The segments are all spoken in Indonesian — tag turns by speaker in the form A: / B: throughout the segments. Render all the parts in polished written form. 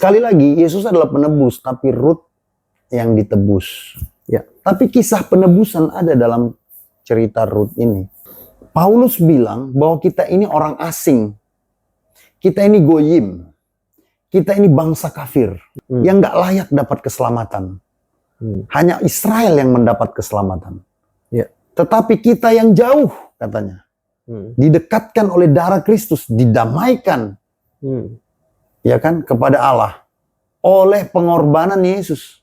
A: Sekali lagi, Yesus adalah penebus, tapi Ruth yang ditebus.
B: Ya.
A: Tapi kisah penebusan ada dalam cerita Ruth ini. Paulus bilang bahwa kita ini orang asing. Kita ini goyim. Kita ini bangsa kafir. Yang gak layak dapat keselamatan. Hanya Israel yang mendapat keselamatan.
B: Ya.
A: Tetapi kita yang jauh, katanya. Didekatkan oleh darah Kristus, didamaikan. Ya kan, kepada Allah. Oleh pengorbanan Yesus.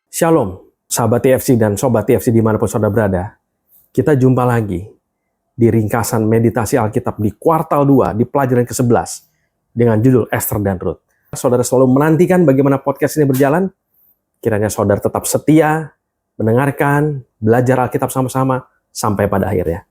B: Shalom, sahabat TFC dan sobat TFC dimanapun saudara berada. Kita jumpa lagi di ringkasan meditasi Alkitab di kuartal 2, di pelajaran ke-11 dengan judul Esther dan Ruth. Saudara selalu menantikan bagaimana podcast ini berjalan. Kiranya saudara tetap setia, mendengarkan, belajar Alkitab sama-sama sampai pada akhirnya.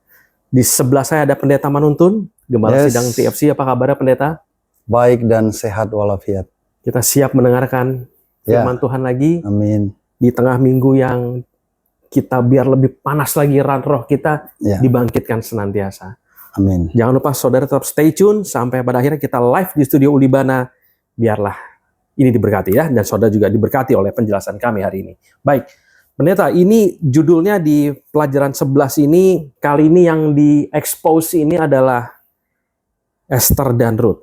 B: Di sebelah saya ada Pendeta Manuntun, Gembala Sidang TFC. Apa kabar Pendeta?
A: Baik dan sehat walafiat.
B: Kita siap mendengarkan firman Tuhan lagi.
A: Amin.
B: Di tengah minggu yang kita biar lebih panas lagi, roh kita dibangkitkan senantiasa.
A: Amin.
B: Jangan lupa saudara tetap stay tune sampai pada akhirnya kita live di studio Ulibana. Biarlah ini diberkati ya, dan saudara juga diberkati oleh penjelasan kami hari ini. Baik, Pendeta, ini judulnya di pelajaran 11 ini, kali ini yang di-expose ini adalah Esther dan Ruth.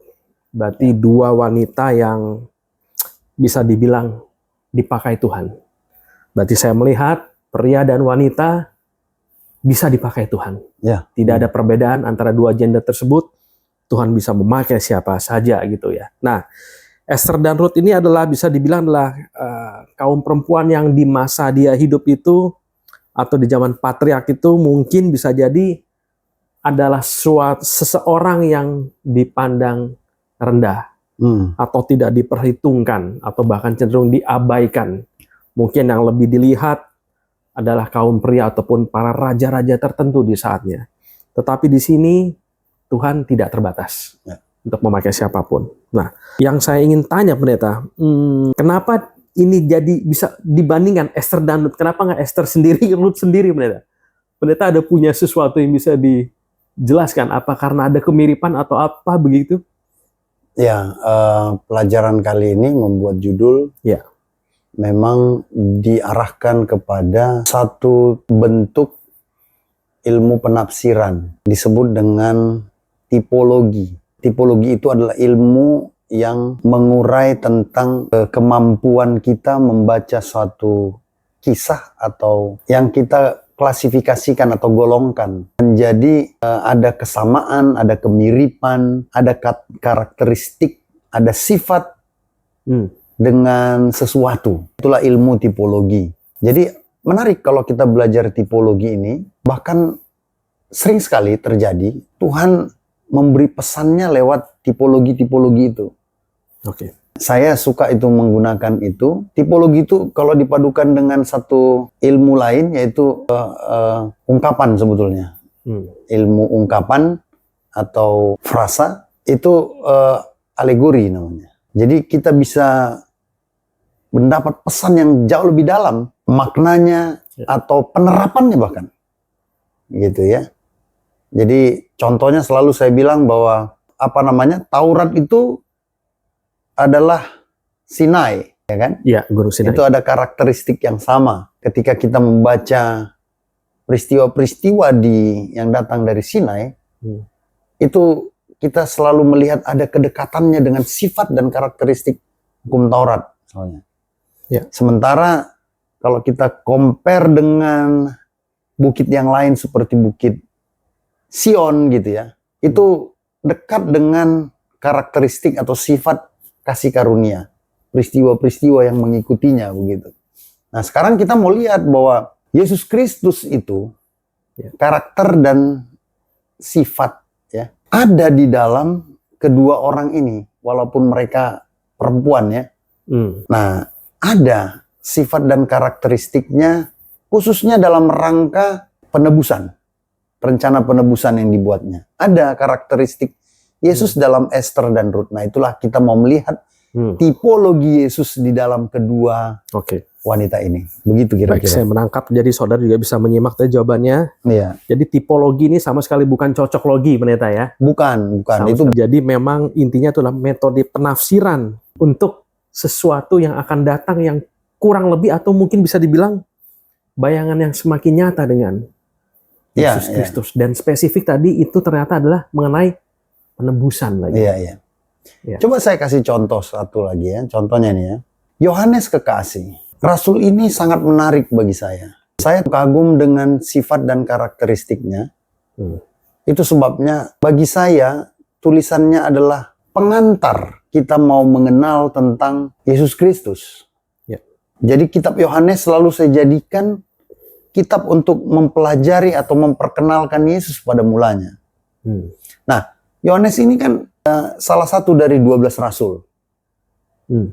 B: Berarti dua wanita yang bisa dibilang dipakai Tuhan. Berarti saya melihat pria dan wanita bisa dipakai Tuhan.
A: Ya.
B: Tidak ada perbedaan antara dua gender tersebut. Tuhan bisa memakai siapa saja gitu ya. Nah, Esther dan Ruth ini adalah bisa dibilang adalah kaum perempuan yang di masa dia hidup itu atau di zaman patriark itu mungkin bisa jadi adalah seseorang yang dipandang rendah atau tidak diperhitungkan atau bahkan cenderung diabaikan. Mungkin yang lebih dilihat adalah kaum pria ataupun para raja-raja tertentu di saatnya. Tetapi di sini Tuhan tidak terbatas untuk memakai siapapun. Nah, yang saya ingin tanya Pendeta, kenapa ini jadi bisa dibandingkan Esther dan Ruth? Kenapa nggak Esther sendiri, Ruth sendiri Pendeta? Pendeta ada punya sesuatu yang bisa dijelaskan? Apa karena ada kemiripan atau apa begitu?
A: Ya, pelajaran kali ini membuat judul memang diarahkan kepada satu bentuk ilmu penafsiran disebut dengan tipologi. Tipologi itu adalah ilmu yang mengurai tentang kemampuan kita membaca suatu kisah atau yang kita klasifikasikan atau golongkan menjadi ada kesamaan, ada kemiripan, ada karakteristik, ada sifat dengan sesuatu. Itulah ilmu tipologi. Jadi menarik kalau kita belajar tipologi ini, bahkan sering sekali terjadi Tuhan memberi pesannya lewat tipologi-tipologi itu.
B: Oke.
A: Saya suka itu menggunakan itu. Tipologi itu kalau dipadukan dengan satu ilmu lain yaitu ungkapan sebetulnya. Ilmu ungkapan atau frasa itu alegori namanya. Jadi kita bisa mendapat pesan yang jauh lebih dalam, maknanya atau penerapannya bahkan. Gitu ya. Jadi contohnya selalu saya bilang bahwa Taurat itu adalah Sinai, ya kan?
B: Iya, Guru Sinai.
A: Itu ada karakteristik yang sama. Ketika kita membaca peristiwa-peristiwa yang datang dari Sinai, itu kita selalu melihat ada kedekatannya dengan sifat dan karakteristik hukum Taurat, misalnya.
B: Ya.
A: Sementara kalau kita compare dengan bukit yang lain seperti bukit Sion gitu ya, itu dekat dengan karakteristik atau sifat kasih karunia, peristiwa-peristiwa yang mengikutinya begitu. Nah sekarang kita mau lihat bahwa Yesus Kristus itu karakter dan sifat ya ada di dalam kedua orang ini, walaupun mereka perempuan ya. Nah ada sifat dan karakteristiknya khususnya dalam rangka penebusan. Rencana penebusan yang dibuatnya. Ada karakteristik Yesus dalam Esther dan Ruth. Nah itulah kita mau melihat tipologi Yesus di dalam kedua wanita ini. Begitu
B: Baik,
A: kira-kira.
B: saya menangkap. Jadi saudara juga bisa menyimak tadi jawabannya.
A: Iya.
B: Jadi tipologi ini sama sekali bukan cocok logi, pendeta ya.
A: Bukan.
B: Sama
A: Itu
B: sekali. Jadi memang intinya itulah metode penafsiran untuk sesuatu yang akan datang yang kurang lebih atau mungkin bisa dibilang bayangan yang semakin nyata dengan
A: Iya,
B: Yesus Kristus. Dan spesifik tadi itu ternyata adalah mengenai penebusan lagi.
A: Iya.
B: Iya.
A: Coba saya kasih contoh satu lagi ya. Contohnya nih ya. Yohanes Kekasih. Rasul ini sangat menarik bagi saya. Saya kagum dengan sifat dan karakteristiknya. Itu sebabnya bagi saya tulisannya adalah pengantar kita mau mengenal tentang Yesus Kristus.
B: Ya.
A: Jadi kitab Yohanes selalu saya jadikan kitab untuk mempelajari atau memperkenalkan Yesus pada mulanya. Nah, Yohanes ini kan salah satu dari 12 rasul.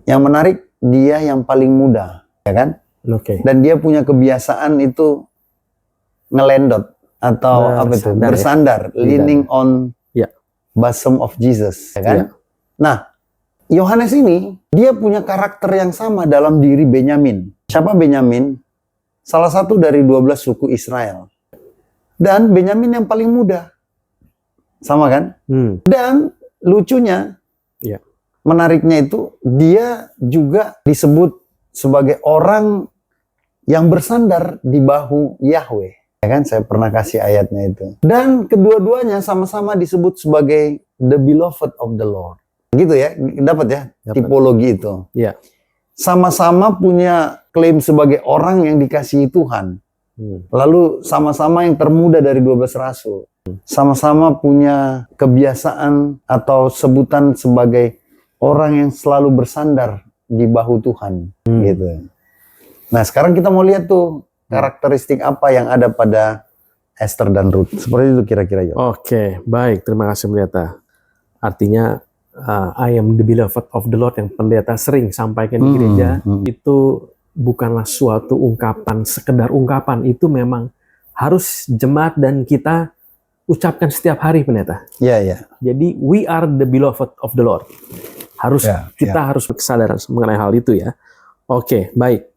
A: Yang menarik, dia yang paling muda. Ya kan?
B: Oke.
A: Dan dia punya kebiasaan itu ngelendot atau bersandar, leaning on bosom of Jesus, ya kan?
B: Ya.
A: Nah, Yohanes ini dia punya karakter yang sama dalam diri Benyamin. Siapa Benyamin? Salah satu dari 12 suku Israel. Dan Benyamin yang paling muda. Sama kan? Dan lucunya, menariknya itu dia juga disebut sebagai orang yang bersandar di bahu Yahweh. Ya kan, saya pernah kasih ayatnya itu. Dan kedua-duanya sama-sama disebut sebagai the beloved of the Lord. Gitu ya, dapat ya tipologi itu.
B: Ya.
A: Sama-sama punya klaim sebagai orang yang dikasihi Tuhan. Lalu sama-sama yang termuda dari 12 rasul. Sama-sama punya kebiasaan atau sebutan sebagai orang yang selalu bersandar di bahu Tuhan, gitu. Nah, sekarang kita mau lihat tuh karakteristik apa yang ada pada Esther dan Ruth. Seperti itu kira-kira.
B: Oke, baik. Terima kasih pendeta. Artinya I am the beloved of the Lord yang pendeta sering sampaikan di gereja itu bukanlah suatu ungkapan, sekedar ungkapan. Itu memang harus jemaat dan kita ucapkan setiap hari, pendeta.
A: Iya.
B: Jadi we are the beloved of the Lord. Kita harus kesadaran mengenai hal itu ya. Oke, baik.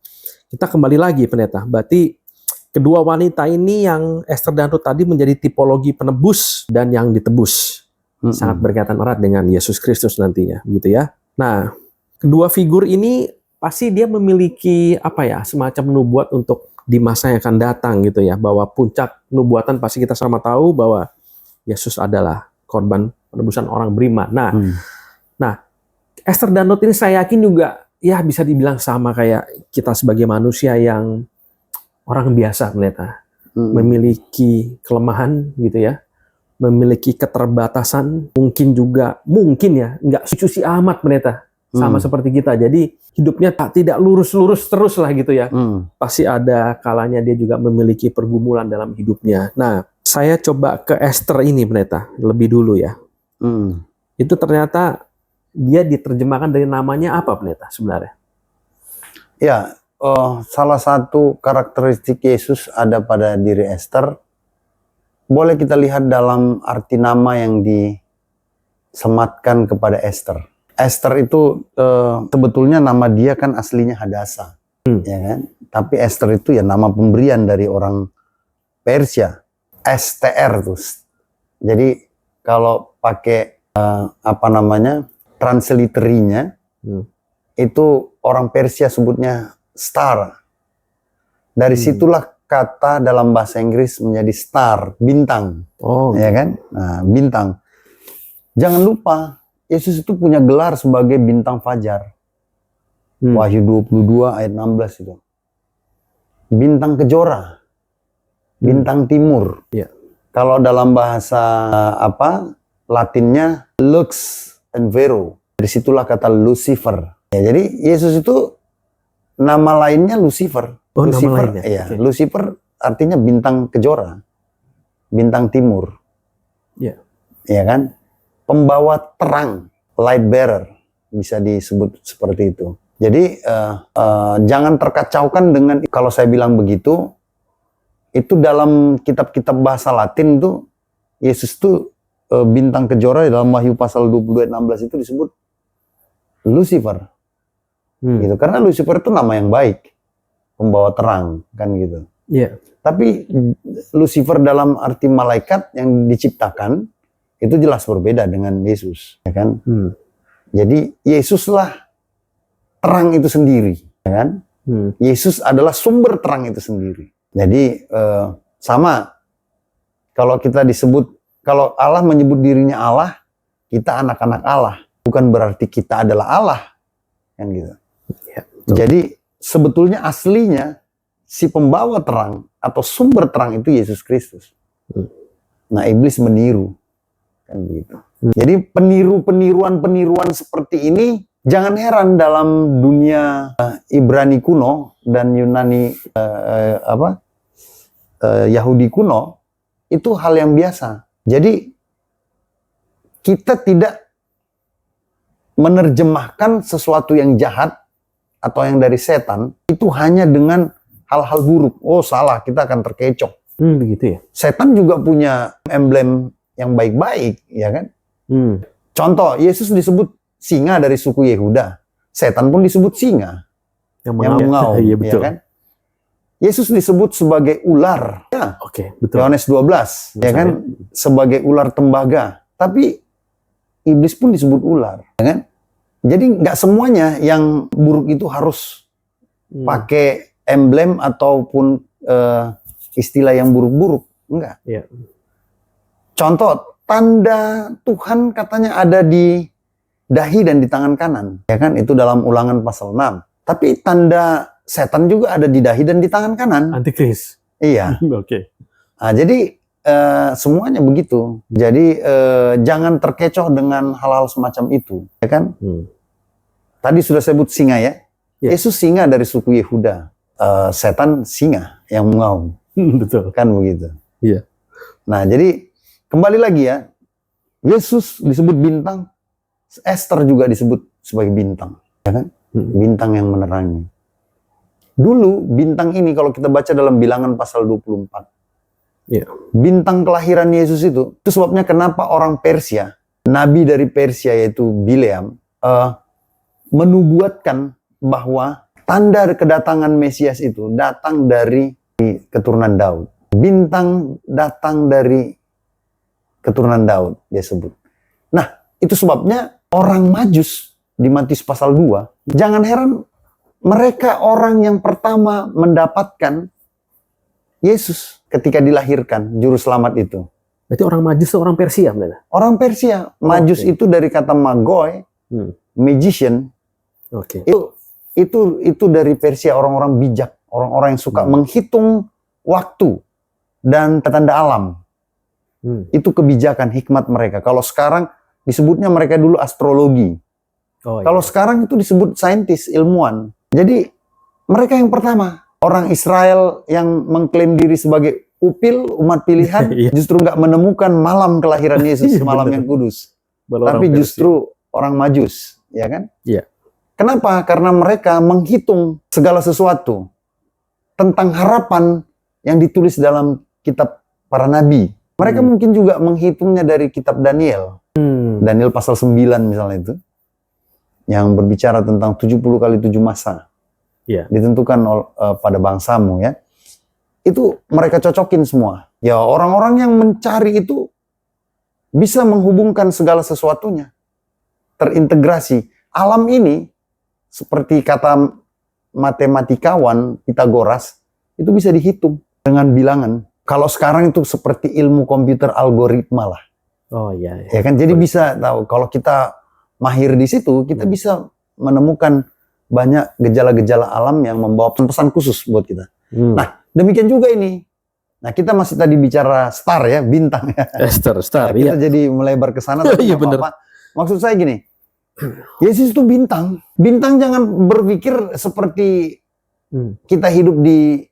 B: Kita kembali lagi pendeta. Berarti kedua wanita ini yang Esther dan Ruth tadi menjadi tipologi penebus dan yang ditebus. Sangat berkaitan erat dengan Yesus Kristus nantinya, gitu ya. Nah, kedua figur ini pasti dia memiliki semacam nubuat untuk di masa yang akan datang gitu ya. Bahwa puncak nubuatan pasti kita sama tahu bahwa Yesus adalah korban penebusan orang beriman. Nah, Esther dan Ruth ini saya yakin juga ya bisa dibilang sama kayak kita sebagai manusia yang orang biasa, pendeta. Memiliki kelemahan gitu ya. Memiliki keterbatasan, mungkin ya nggak suci amat, pendeta. Sama seperti kita. Jadi hidupnya tidak lurus-lurus terus lah gitu ya. Pasti ada kalanya dia juga memiliki pergumulan dalam hidupnya. Nah, saya coba ke Esther ini, pendeta, lebih dulu ya. Itu ternyata dia diterjemahkan dari namanya apa, pendeta, sebenarnya?
A: Ya, salah satu karakteristik Yesus ada pada diri Esther. Boleh kita lihat dalam arti nama yang disematkan kepada Esther. Esther itu sebetulnya nama dia kan aslinya Hadasa, ya kan? Tapi Esther itu ya nama pemberian dari orang Persia, STR tuh. Jadi kalau pakai transliterenya itu orang Persia sebutnya star. Dari situlah kata dalam bahasa Inggris menjadi star, bintang. Ya kan? Nah, bintang. Jangan lupa, Yesus itu punya gelar sebagai bintang fajar. Wahyu 22 ayat 16 itu. Bintang kejora. Bintang timur. Kalau dalam bahasa Latinnya lux and vero. Dari situlah kata Lucifer. Ya, jadi Yesus itu nama lainnya Lucifer. Lucifer,
B: nama lainnya.
A: Ya, Lucifer artinya bintang kejora, bintang timur. Ya kan? Pembawa terang, light bearer, bisa disebut seperti itu. Jadi jangan terkacaukan dengan kalau saya bilang begitu. Itu dalam kitab-kitab bahasa Latin tuh Yesus tuh bintang kejora dalam Wahyu pasal 22 ayat 16 itu disebut Lucifer. Gitu. Karena Lucifer itu nama yang baik. pembawa terang, kan gitu.
B: Iya.
A: Tapi Lucifer dalam arti malaikat yang diciptakan itu jelas berbeda dengan Yesus, ya kan? Jadi Yesuslah terang itu sendiri, ya kan? Yesus adalah sumber terang itu sendiri. Jadi sama kalau kita disebut, kalau Allah menyebut dirinya Allah, kita anak-anak Allah, bukan berarti kita adalah Allah, kan gitu.
B: Ya,
A: jadi sebetulnya aslinya si pembawa terang atau sumber terang itu Yesus Kristus. Nah, iblis meniru, kan begitu. Jadi peniruan seperti ini jangan heran dalam dunia Ibrani kuno dan Yunani Yahudi kuno, itu hal yang biasa. Jadi kita tidak menerjemahkan sesuatu yang jahat atau yang dari setan itu hanya dengan hal-hal buruk. Oh, salah, kita akan terkecoh.
B: Begitu ya.
A: Setan juga punya emblem yang baik-baik, ya kan? Contoh, Yesus disebut singa dari suku Yehuda. Setan pun disebut singa yang mengaum,
B: iya, betul.
A: ya kan? Yesus disebut sebagai ular. Ya.
B: Oke, betul.
A: Yohanes 12, ya kan? Sebagai ular tembaga. Tapi iblis pun disebut ular, ya kan? Jadi nggak semuanya yang buruk itu harus pakai emblem ataupun istilah yang buruk-buruk, enggak.
B: Ya.
A: Contoh, tanda Tuhan katanya ada di dahi dan di tangan kanan, ya kan? Itu dalam Ulangan pasal 6. Tapi tanda setan juga ada di dahi dan di tangan kanan.
B: Antikris.
A: Iya.
B: Oke.
A: Nah, jadi semuanya begitu. Jadi jangan terkecoh dengan hal-hal semacam itu, ya kan? Tadi sudah sebut singa ya.
B: Ya.
A: Yesus singa dari suku Yehuda. Setan singa yang mengaum.
B: Betul.
A: Kan begitu.
B: Iya.
A: Nah, jadi kembali lagi ya. Yesus disebut bintang, Esther juga disebut sebagai bintang, ya kan? Bintang yang menerangi. Dulu bintang ini kalau kita baca dalam Bilangan pasal 24.
B: Yeah.
A: Bintang kelahiran Yesus itu sebabnya kenapa orang Persia, nabi dari Persia yaitu Bileam, menubuatkan bahwa tanda kedatangan Mesias itu datang dari keturunan Daud. Bintang datang dari keturunan Daud, dia sebut. Nah, itu sebabnya orang Majus di Matius pasal 2, jangan heran mereka orang yang pertama mendapatkan Yesus ketika dilahirkan, juru selamat itu.
B: Berarti orang Majus itu orang Persia, benar?
A: Orang Persia. Majus itu dari kata magoi, magician.
B: Oke.
A: Itu dari Persia, orang-orang bijak, orang-orang yang suka menghitung waktu dan tanda alam. Itu kebijakan, hikmat mereka. Kalau sekarang disebutnya mereka dulu astrologi. Kalau sekarang itu disebut saintis, ilmuwan. Jadi mereka yang pertama, orang Israel yang mengklaim diri sebagai upil, umat pilihan, justru nggak menemukan malam kelahiran Yesus, malam yang kudus. Tapi justru orang Majus, ya kan?
B: Iya.
A: Kenapa? Karena mereka menghitung segala sesuatu tentang harapan yang ditulis dalam kitab para nabi. Mereka mungkin juga menghitungnya dari kitab Daniel. Daniel pasal 9 misalnya itu. Yang berbicara tentang 70 kali 7 masa.
B: Yeah.
A: Ditentukan pada bangsamu ya. Itu mereka cocokin semua. Ya orang-orang yang mencari itu bisa menghubungkan segala sesuatunya. Terintegrasi. Alam ini seperti kata matematikawan Pitagoras itu bisa dihitung dengan bilangan. Kalau sekarang itu seperti ilmu komputer algoritma lah.
B: Oh iya.
A: Ya kan jadi bisa tahu kalau kita mahir di situ, kita bisa menemukan banyak gejala-gejala alam yang membawa pesan khusus buat kita. Nah, demikian juga ini. Nah, kita masih tadi bicara star ya, bintang ya.
B: Star,
A: Nah, kita jadi melebar ke sana tapi
B: iya benar.
A: Maksud saya gini. Yesus itu bintang. Bintang jangan berpikir seperti kita hidup di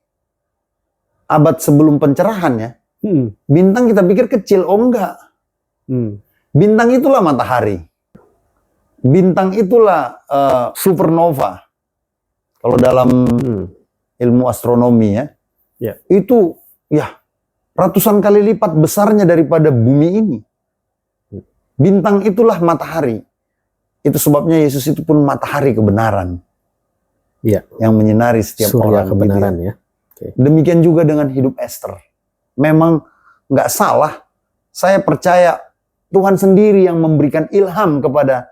A: abad sebelum pencerahan ya. Bintang kita pikir kecil, oh enggak. Bintang itulah matahari. Bintang itulah supernova. Kalau dalam ilmu astronomi ya, itu ya ratusan kali lipat besarnya daripada bumi ini. Bintang itulah matahari. Itu sebabnya Yesus itu pun matahari kebenaran.
B: Iya.
A: yang menyinari setiap
B: Surya
A: orang.
B: kebenaran
A: gitu ya.
B: ya.
A: Demikian juga dengan hidup Esther. Memang nggak salah. Saya percaya Tuhan sendiri yang memberikan ilham kepada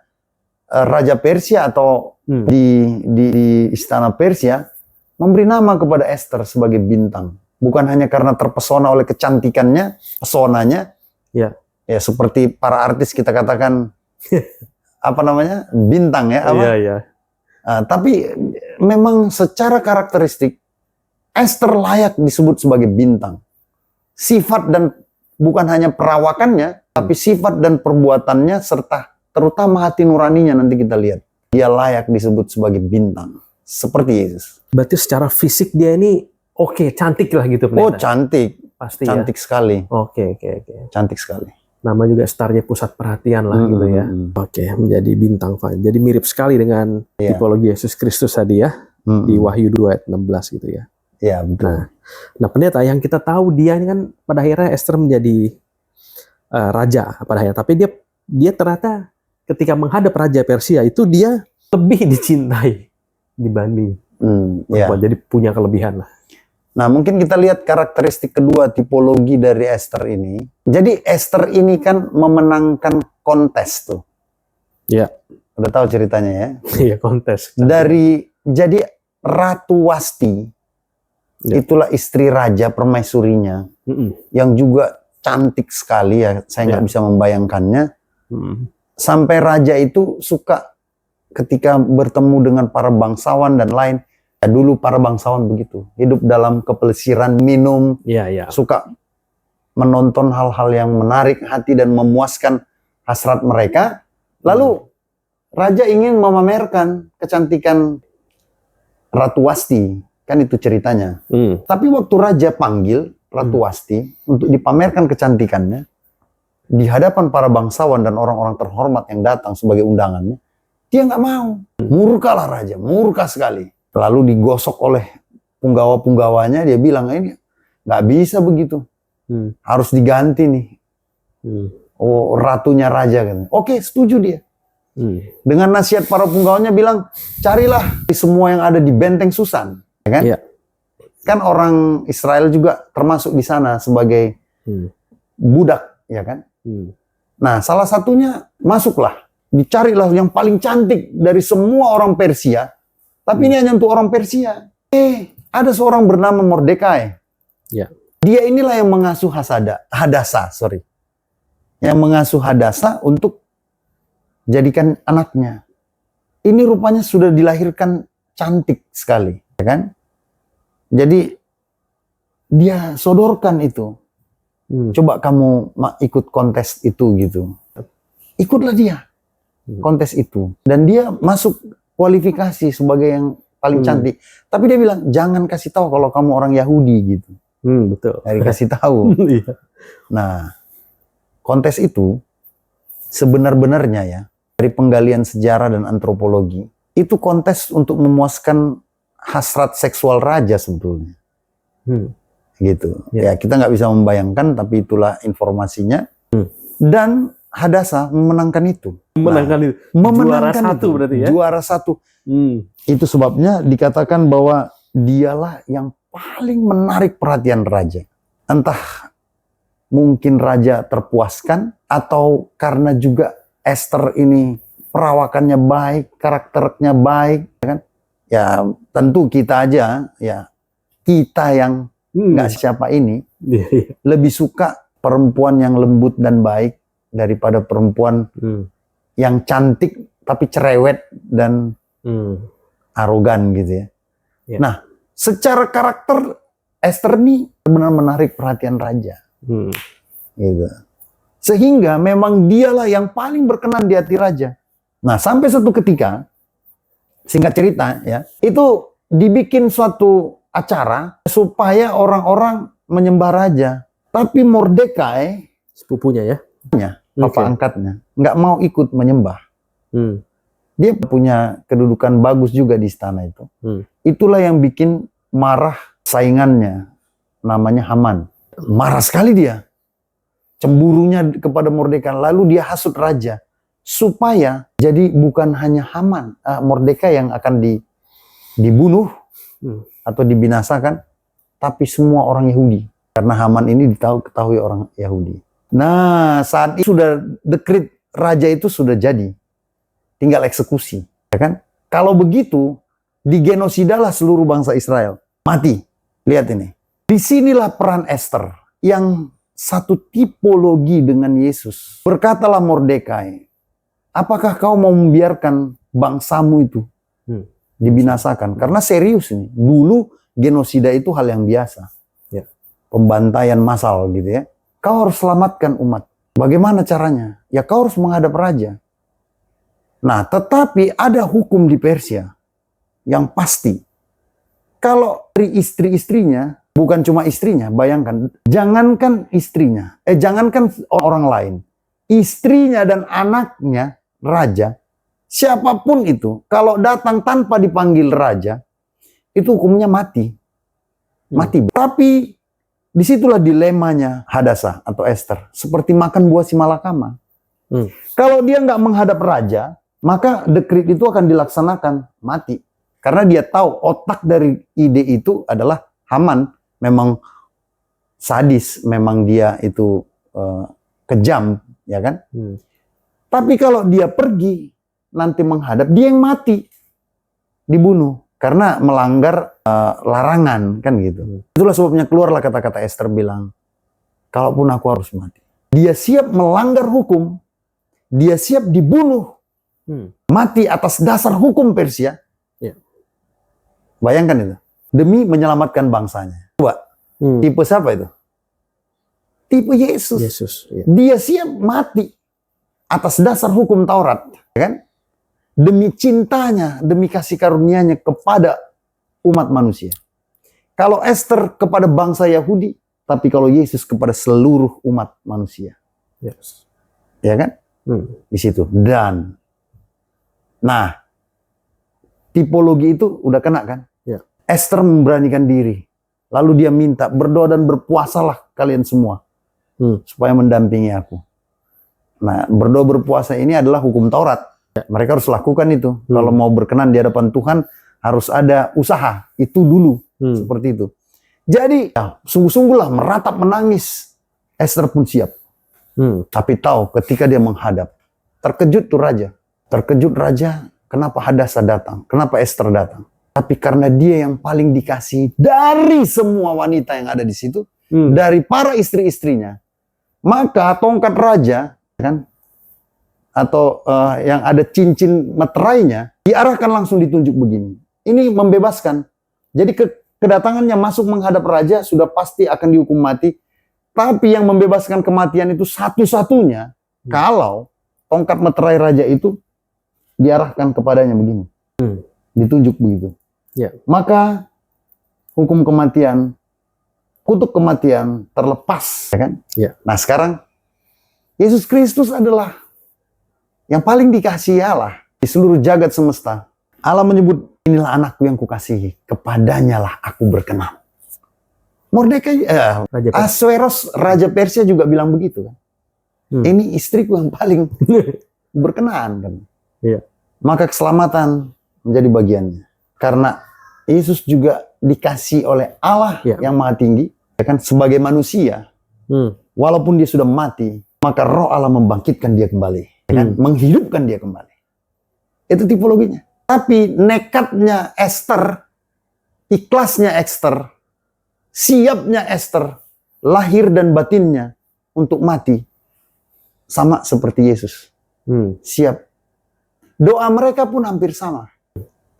A: Raja Persia atau di istana Persia, memberi nama kepada Esther sebagai bintang. Bukan hanya karena terpesona oleh kecantikannya, pesonanya.
B: Ya.
A: Ya seperti para artis kita katakan apa namanya? Bintang ya, apa?
B: Iya, iya.
A: Tapi memang secara karakteristik Esther layak disebut sebagai bintang. Sifat dan bukan hanya perawakannya, tapi sifat dan perbuatannya serta terutama hati nuraninya nanti kita lihat. Dia layak disebut sebagai bintang. Seperti Yesus.
B: Berarti secara fisik dia ini oke, cantik lah gitu.
A: Oh,
B: pendeta.
A: cantik.
B: Pasti
A: Cantik
B: ya.
A: sekali.
B: Oke.
A: Cantik sekali.
B: Nama juga starnya pusat perhatian lah gitu ya. Oke, menjadi bintang. Jadi mirip sekali dengan tipologi Yesus Kristus tadi ya. Di Wahyu 2 ayat 16 gitu ya.
A: Ya, betul.
B: Nah pendeta, yang kita tahu dia ini kan pada akhirnya Esther menjadi raja pada akhirnya. Tapi dia ternyata ketika menghadap Raja Persia itu dia lebih dicintai dibanding perempuan. Jadi punya kelebihan lah.
A: Nah, mungkin kita lihat karakteristik kedua tipologi dari Esther ini. Jadi Esther ini kan memenangkan kontes tuh.
B: Iya.
A: Udah tahu ceritanya ya?
B: Iya, kontes.
A: Jadi Ratu Wasti, itulah istri raja permaisurinya, yang juga cantik sekali ya. Saya nggak bisa membayangkannya. Sampai raja itu suka ketika bertemu dengan para bangsawan dan lain. Ya, dulu para bangsawan begitu, hidup dalam kepelesiran, minum, suka menonton hal-hal yang menarik hati dan memuaskan hasrat mereka. Lalu raja ingin memamerkan kecantikan Ratu Wasti, kan itu ceritanya. Tapi waktu raja panggil Ratu Wasti untuk dipamerkan kecantikannya di hadapan para bangsawan dan orang-orang terhormat yang datang sebagai undangannya, dia nggak mau. Murka lah raja, murka sekali. Lalu digosok oleh punggawa-punggawanya, dia bilang, ini nggak bisa begitu. Harus diganti nih. Oh, ratunya raja kan. Oke, setuju dia. Dengan nasihat para punggawanya bilang, carilah semua yang ada di benteng Susan. Ya kan? Kan orang Israel juga termasuk di sana sebagai budak. Ya kan? Nah, salah satunya masuklah. Dicarilah yang paling cantik dari semua orang Persia. Tapi ini hanya untuk orang Persia. Ada seorang bernama Mordekai. Dia inilah yang mengasuh Hadasa. Yang mengasuh Hadasa untuk jadikan anaknya. Ini rupanya sudah dilahirkan cantik sekali. Ya kan? Jadi, dia sodorkan itu. Coba kamu ikut kontes itu gitu. Ikutlah dia. Kontes itu. Dan dia masuk kualifikasi sebagai yang paling cantik. Tapi dia bilang, jangan kasih tahu kalau kamu orang Yahudi gitu.
B: Betul.
A: Dari kasih tahu. Nah, kontes itu sebenar-benarnya ya, dari penggalian sejarah dan antropologi, itu kontes untuk memuaskan hasrat seksual raja sebetulnya. Gitu. Ya, kita nggak bisa membayangkan, tapi itulah informasinya. Dan Hadasa memenangkan itu. Memenangkan
B: juara satu berarti ya?
A: Juara satu. Itu sebabnya dikatakan bahwa dialah yang paling menarik perhatian raja. Entah mungkin raja terpuaskan atau karena juga Esther ini perawakannya baik, karakternya baik, kan? Ya tentu kita aja, ya kita yang nggak siapa ini lebih suka perempuan yang lembut dan baik daripada perempuan yang cantik tapi cerewet dan arogan gitu ya. Nah, secara karakter Esther ini benar menarik perhatian raja. Gitu. Sehingga memang dialah yang paling berkenan di hati raja. Nah, sampai suatu ketika, singkat cerita ya, itu dibikin suatu acara supaya orang-orang menyembah raja. Tapi Mordekai,
B: sepupunya ya,
A: bapak angkatnya, nggak mau ikut menyembah. Dia punya kedudukan bagus juga di istana itu. Itulah yang bikin marah saingannya, namanya Haman. Marah sekali dia. Cemburunya kepada Mordekai. Lalu dia hasut raja. Supaya jadi bukan hanya Haman, Mordekai yang akan dibunuh
B: Hmm.
A: atau dibinasakan, tapi semua orang Yahudi. Karena Haman ini diketahui orang Yahudi. Nah, saat itu sudah dekret raja itu sudah jadi. Tinggal eksekusi. Ya kan? Kalau begitu, digenosidalah seluruh bangsa Israel. Mati. Lihat ini. Disinilah peran Esther yang satu tipologi dengan Yesus. Berkatalah Mordekai, apakah kau mau membiarkan bangsamu itu dibinasakan? Karena serius ini. Dulu genosida itu hal yang biasa.
B: Ya.
A: Pembantaian massal gitu ya. Kau harus selamatkan umat. Bagaimana caranya? Ya kau harus menghadap raja. Nah, tetapi ada hukum di Persia yang pasti. Kalau dari istri-istrinya, bukan cuma istrinya, bayangkan, jangankan istrinya, jangankan orang lain, istrinya dan anaknya raja, siapapun itu, kalau datang tanpa dipanggil raja, itu hukumnya mati. Mati. Tapi disitulah dilemanya Hadasa atau Esther, seperti makan buah simalakama. Kalau dia nggak menghadap raja, maka dekret itu akan dilaksanakan mati. Karena dia tahu otak dari ide itu adalah Haman memang sadis, memang dia itu kejam, ya kan? Tapi kalau dia pergi nanti menghadap, dia yang mati, dibunuh karena melanggar larangan, kan gitu. Itulah sebabnya keluarlah kata-kata Esther bilang, kalaupun aku harus mati, dia siap melanggar hukum, dia siap dibunuh, mati atas dasar hukum Persia. Bayangkan itu. Demi menyelamatkan bangsanya. Coba. Tipe siapa itu? Tipe Yesus.
B: Ya.
A: Dia siap mati atas dasar hukum Taurat. Kan? Demi cintanya, demi kasih karunia-Nya kepada umat manusia. Kalau Esther kepada bangsa Yahudi, tapi kalau Yesus kepada seluruh umat manusia.
B: Yes.
A: Ya kan? Di situ. Dan, nah, tipologi itu udah kena kan? Esther memberanikan diri. Lalu dia minta, berdoa dan berpuasalah kalian semua. Supaya mendampingi aku. Nah, berdoa berpuasa ini adalah hukum Taurat. Mereka harus lakukan itu. Kalau mau berkenan di hadapan Tuhan, harus ada usaha. Itu dulu. Seperti itu. Jadi, ya, sungguh-sungguhlah meratap menangis. Esther pun siap. Tapi tahu ketika dia menghadap. Terkejut tuh raja. Terkejut raja, kenapa Hadasa datang? Kenapa Esther datang? Tapi karena dia yang paling dikasihi dari semua wanita yang ada di situ, dari para istri-istrinya, maka tongkat raja, kan, atau yang ada cincin meterainya, diarahkan langsung ditunjuk begini. Ini membebaskan. Jadi kedatangannya masuk menghadap raja sudah pasti akan dihukum mati. Tapi yang membebaskan kematian itu satu-satunya kalau tongkat meterai raja itu diarahkan kepadanya begini, ditunjuk begitu.
B: Ya.
A: Maka hukum kematian, kutuk kematian terlepas, ya kan?
B: Ya.
A: Nah sekarang Yesus Kristus adalah yang paling dikasihi Allah di seluruh jagat semesta. Allah menyebut, inilah anakku yang kukasihi, kepadanya lah aku berkenan. Mordekai, Ahasveros, Raja Persia juga bilang begitu kan. Ini istriku yang paling berkenan kan.
B: Ya.
A: Maka keselamatan menjadi bagiannya. Karena Yesus juga dikasih oleh Allah yang maha tinggi, ya kan, sebagai manusia. Walaupun dia sudah mati, maka roh Allah membangkitkan dia kembali, ya kan, menghidupkan dia kembali. Itu tipologinya. Tapi nekatnya Esther, ikhlasnya Esther, siapnya Esther, lahir dan batinnya untuk mati, sama seperti Yesus. Siap. Doa mereka pun hampir sama.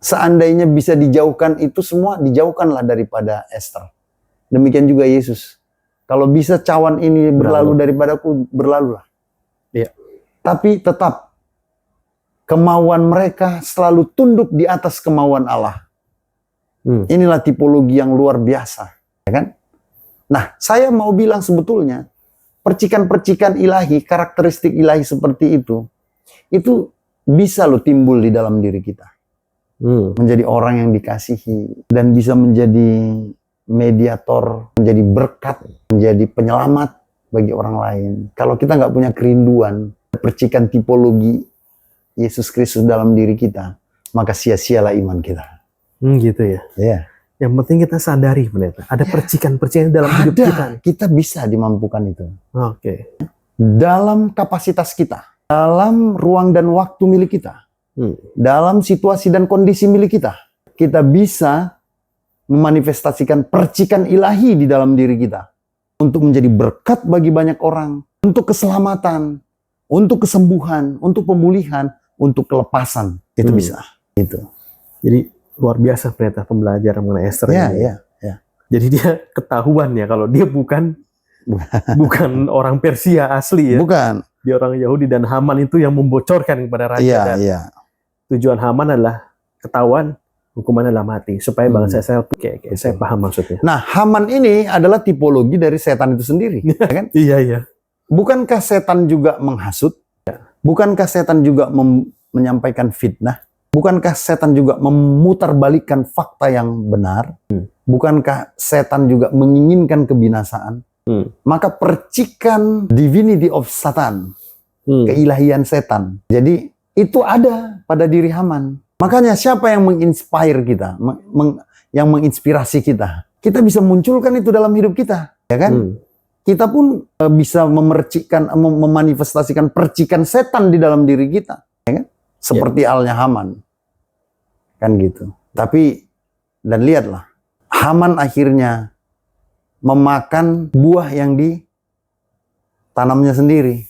A: Seandainya bisa dijauhkan itu semua, dijauhkanlah daripada Esther. Demikian juga Yesus. Kalau bisa cawan ini berlalu daripadaku, berlalulah.
B: Ya.
A: Tapi tetap kemauan mereka selalu tunduk di atas kemauan Allah. Inilah tipologi yang luar biasa, ya kan? Nah, saya mau bilang sebetulnya percikan-percikan ilahi, karakteristik ilahi seperti itu bisa loh timbul di dalam diri kita. Menjadi orang yang dikasihi dan bisa menjadi mediator, menjadi berkat, menjadi penyelamat bagi orang lain. Kalau kita nggak punya kerinduan, percikan tipologi Yesus Kristus dalam diri kita, maka sia-sialah iman kita.
B: Gitu ya.
A: Ya.
B: Yang penting kita sadari pendeta, ada percikan-percikan dalam hidup kita.
A: Kita bisa dimampukan itu.
B: Oke.
A: Dalam kapasitas kita, dalam ruang dan waktu milik kita, dalam situasi dan kondisi milik kita bisa memanifestasikan percikan ilahi di dalam diri kita untuk menjadi berkat bagi banyak orang, untuk keselamatan, untuk kesembuhan, untuk pemulihan, untuk kelepasan. Itu bisa. Gitu.
B: Jadi luar biasa pendeta pembelajaran mengenai Esther ini.
A: Ya.
B: Jadi dia ketahuan ya kalau dia bukan orang Persia asli ya.
A: Bukan.
B: Dia orang Yahudi, dan Haman itu yang membocorkan kepada raja. Dan tujuan Haman adalah ketahuan, hukumannya adalah mati supaya bangsa Israel. Saya paham maksudnya.
A: Nah, Haman ini adalah tipologi dari setan itu sendiri, ya kan?
B: Iya.
A: Bukankah setan juga menghasut? Bukankah setan juga menyampaikan fitnah? Bukankah setan juga memutarbalikkan fakta yang benar? Bukankah setan juga menginginkan kebinasaan? Maka percikan divinity of Satan, keilahian setan. Jadi itu ada pada diri Haman. Makanya siapa yang menginspire kita, yang menginspirasi kita? Kita bisa munculkan itu dalam hidup kita, ya kan? Kita pun bisa memanifestasikan percikan setan di dalam diri kita, ya kan? Seperti halnya Haman. Kan gitu. Tapi, dan lihatlah, Haman akhirnya memakan buah yang ditanamnya sendiri.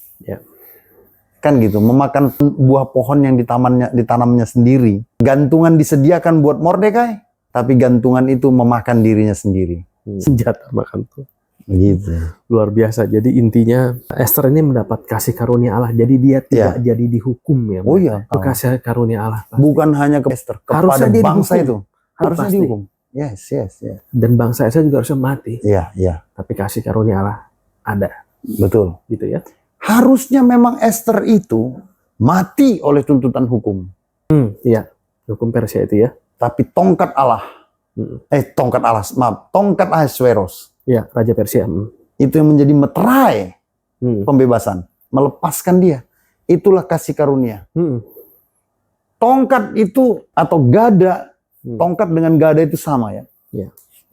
A: Kan gitu, memakan buah pohon yang ditanamnya sendiri. Gantungan disediakan buat Mordekai, tapi gantungan itu memakan dirinya sendiri.
B: Senjata makan tuh.
A: Gitu.
B: Luar biasa. Jadi intinya Esther ini mendapat kasih karunia Allah. Jadi dia tidak jadi dihukum ya.
A: Oh iya.
B: Itu kasih karunia Allah.
A: Bukan hanya ke Esther, kepada bangsa itu. Harusnya dihukum. Yes.
B: Dan bangsa Israel juga harusnya mati.
A: Iya.
B: Tapi kasih karunia Allah ada.
A: Betul.
B: Gitu ya.
A: Harusnya memang Esther itu mati oleh tuntutan hukum.
B: Iya. Hukum Persia itu ya.
A: Tapi tongkat tongkat Ahasveros.
B: Ya, Raja Persia.
A: Itu yang menjadi meterai pembebasan, melepaskan dia. Itulah kasih karunia. Tongkat itu atau gada, tongkat dengan gada itu sama ya.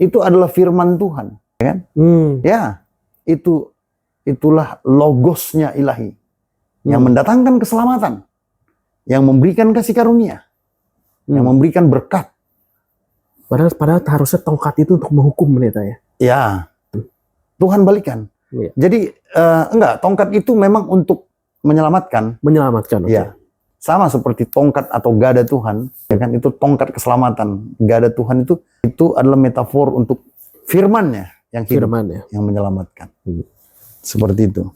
A: Itu adalah firman Tuhan, ya kan? Ya, itulah logosnya ilahi yang mendatangkan keselamatan, yang memberikan kasih karunia, yang memberikan berkat.
B: Padahal harusnya tongkat itu untuk menghukum pendeta ya.
A: Ya, Tuhan balikan. Jadi tongkat itu memang untuk menyelamatkan.
B: Menyelamatkan.
A: Ya, sama seperti tongkat atau gada Tuhan, ya kan, itu tongkat keselamatan. Gada Tuhan itu adalah metafor untuk firman-Nya yang hidup, yang menyelamatkan. Seperti itu.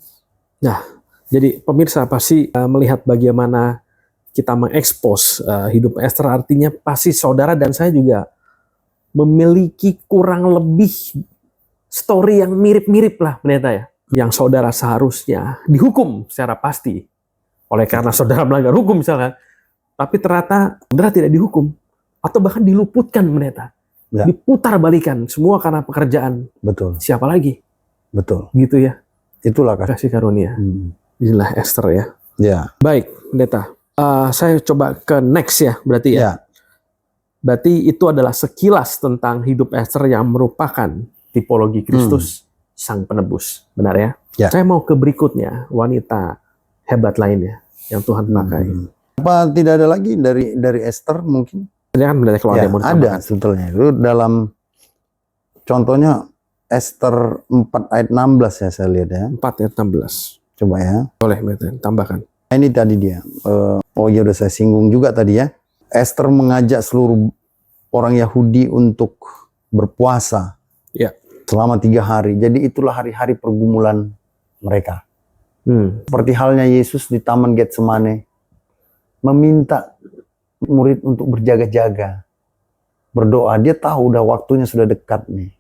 B: Nah, jadi pemirsa pasti melihat bagaimana kita mengekspos hidup Esther, artinya pasti saudara dan saya juga memiliki kurang lebih story yang mirip-mirip lah pendeta ya. Yang saudara seharusnya dihukum secara pasti oleh karena saudara melanggar hukum misalkan. Tapi ternyata saudara tidak dihukum. Atau bahkan diluputkan pendeta. Diputar balikan. Semua karena pekerjaan.
A: Betul.
B: Siapa lagi?
A: Betul.
B: Gitu ya.
A: Itulah
B: kasih karunia. Inilah Esther ya.
A: Ya.
B: Baik pendeta. Saya coba ke next ya berarti ya. Berarti itu adalah sekilas tentang hidup Esther yang merupakan tipologi Kristus sang penebus, benar ya? Saya mau ke berikutnya, wanita hebat lainnya yang Tuhan pakai.
A: Apa tidak ada lagi dari Esther mungkin?
B: Ini kan
A: ada sebetulnya. Itu dalam contohnya Esther 4 ayat 16 ya saya lihat ya.
B: 4 ayat 16.
A: Coba ya.
B: Boleh tambahkan.
A: Ini tadi dia. Udah saya singgung juga tadi ya. Esther mengajak seluruh orang Yahudi untuk berpuasa selama 3 hari. Jadi itulah hari-hari pergumulan mereka. Seperti halnya Yesus di Taman Getsemane meminta murid untuk berjaga-jaga, berdoa. Dia tahu udah waktunya sudah dekat nih.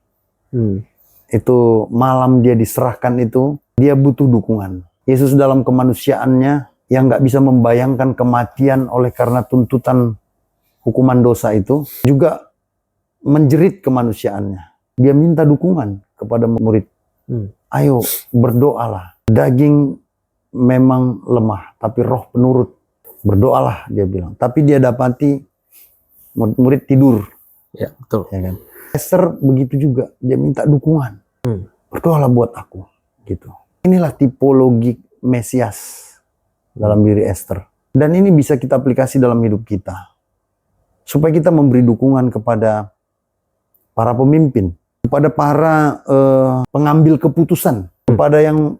A: Itu malam dia diserahkan itu, dia butuh dukungan. Yesus dalam kemanusiaannya yang nggak bisa membayangkan kematian oleh karena tuntutan hukuman dosa itu, juga menjerit kemanusiaannya. Dia minta dukungan kepada murid. Ayo berdoalah. Daging memang lemah, tapi roh penurut. Berdoalah dia bilang. Tapi dia dapati murid tidur.
B: Ya, betul.
A: Ya kan? Esther begitu juga, dia minta dukungan. Berdoalah buat aku, gitu. Inilah tipologi Mesias dalam diri Esther. Dan ini bisa kita aplikasi dalam hidup kita. Supaya kita memberi dukungan kepada para pemimpin, kepada para pengambil keputusan, kepada yang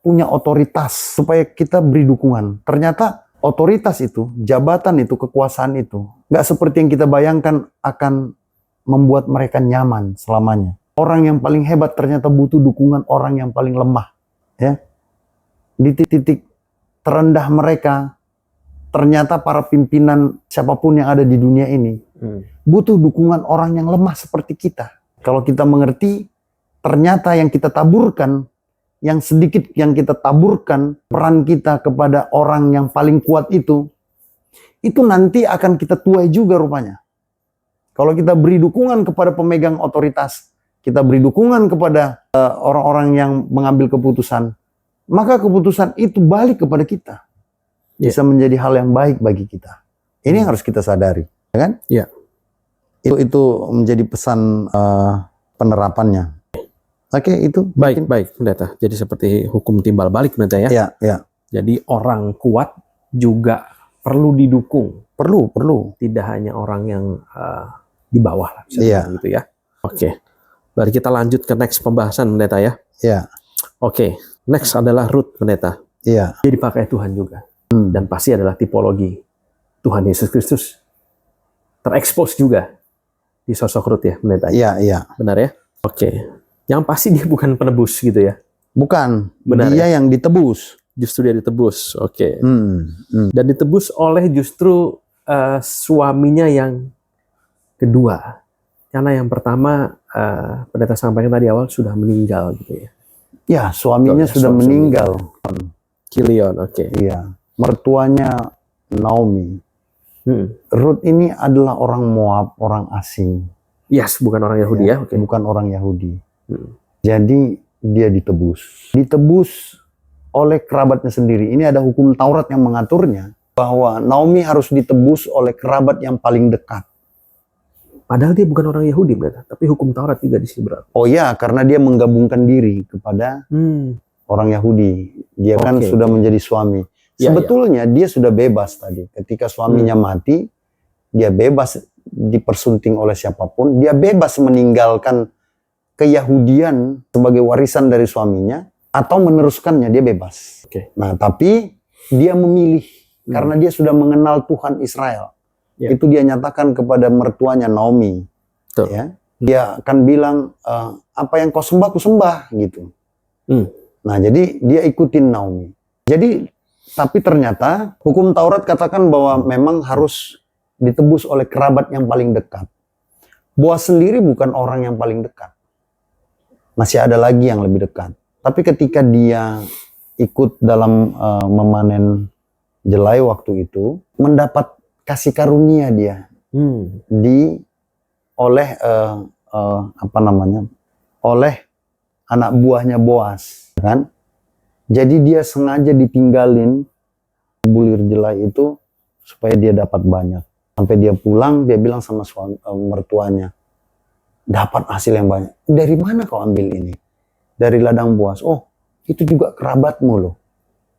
A: punya otoritas, supaya kita beri dukungan. Ternyata otoritas itu, jabatan itu, kekuasaan itu, nggak seperti yang kita bayangkan akan membuat mereka nyaman selamanya. Orang yang paling hebat ternyata butuh dukungan orang yang paling lemah. Ya, di titik terendah mereka, ternyata para pimpinan siapapun yang ada di dunia ini butuh dukungan orang yang lemah seperti kita. Kalau kita mengerti, ternyata yang kita taburkan, yang sedikit yang kita taburkan, peran kita kepada orang yang paling kuat itu nanti akan kita tuai juga rupanya. Kalau kita beri dukungan kepada pemegang otoritas, kita beri dukungan kepada orang-orang yang mengambil keputusan, maka keputusan itu balik kepada kita. Bisa menjadi hal yang baik bagi kita. Ini yang harus kita sadari, ya kan?
B: Iya.
A: Itu menjadi pesan penerapannya. Oke, itu
B: Baik, pendeta. Jadi seperti hukum timbal balik, pendeta ya.
A: Ya.
B: Jadi orang kuat juga perlu didukung.
A: Perlu.
B: Tidak hanya orang yang di bawah lah, bisa
A: Iya.
B: gitu ya. Oke. Mari kita lanjut ke next pembahasan, pendeta ya.
A: Iya.
B: Oke. Next adalah Ruth, pendeta.
A: Iya.
B: Dia dipakai Tuhan juga. Dan pasti adalah tipologi Tuhan Yesus Kristus terekspos juga di sosok Ruth ya, pendeta.
A: Iya.
B: Benar ya? Oke. Yang pasti dia bukan penebus gitu ya.
A: Bukan.
B: Benar
A: dia yang ditebus.
B: Justru dia ditebus. Oke.
A: Hmm.
B: Dan ditebus oleh justru suaminya yang kedua. Karena yang pertama pendeta sampaikan tadi awal sudah meninggal gitu ya.
A: Ya, suaminya sudah meninggal.
B: Kilion, oke.
A: Iya. Mertuanya Naomi. Ruth ini adalah orang Moab, orang asing.
B: Yes, bukan orang Yahudi ya. Oke.
A: Bukan orang Yahudi. Jadi dia ditebus. Ditebus oleh kerabatnya sendiri. Ini ada hukum Taurat yang mengaturnya bahwa Naomi harus ditebus oleh kerabat yang paling dekat.
B: Padahal dia bukan orang Yahudi, berarti. Tapi hukum Taurat juga di sini berlaku.
A: Oh ya, karena dia menggabungkan diri kepada orang Yahudi. Dia kan sudah menjadi suami. Sebetulnya dia sudah bebas tadi. Ketika suaminya mati, dia bebas dipersunting oleh siapapun. Dia bebas meninggalkan keyahudian sebagai warisan dari suaminya atau meneruskannya, dia bebas. Nah, tapi dia memilih karena dia sudah mengenal Tuhan Israel. Itu dia nyatakan kepada mertuanya Naomi. Ya. Dia akan bilang apa yang kau sembah ku sembah gitu. Nah, jadi dia ikutin Naomi. Jadi tapi ternyata hukum Taurat katakan bahwa memang harus ditebus oleh kerabat yang paling dekat. Boaz sendiri bukan orang yang paling dekat. Masih ada lagi yang lebih dekat. Tapi ketika dia ikut dalam memanen jelai waktu itu, mendapat kasih karunia dia oleh oleh anak buahnya Boaz, kan? Jadi dia sengaja ditinggalin bulir jelai itu supaya dia dapat banyak. Sampai dia pulang, dia bilang sama mertuanya, dapat hasil yang banyak. Dari mana kau ambil ini? Dari ladang Boaz. Oh, itu juga kerabatmu loh.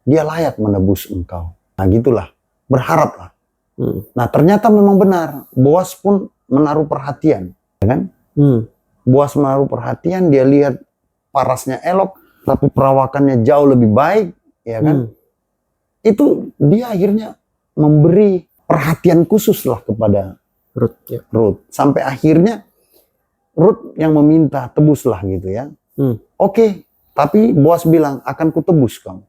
A: Dia layak menebus engkau. Nah gitulah, berharaplah. Nah ternyata memang benar, Boaz pun menaruh perhatian, ya kan? Boaz menaruh perhatian, dia lihat parasnya elok, tapi perawakannya jauh lebih baik, ya kan? Itu dia akhirnya memberi perhatian khusus lah kepada Ruth. Sampai akhirnya Ruth yang meminta, tebuslah gitu ya. Oke, tapi Boaz bilang, akan kutebus kamu.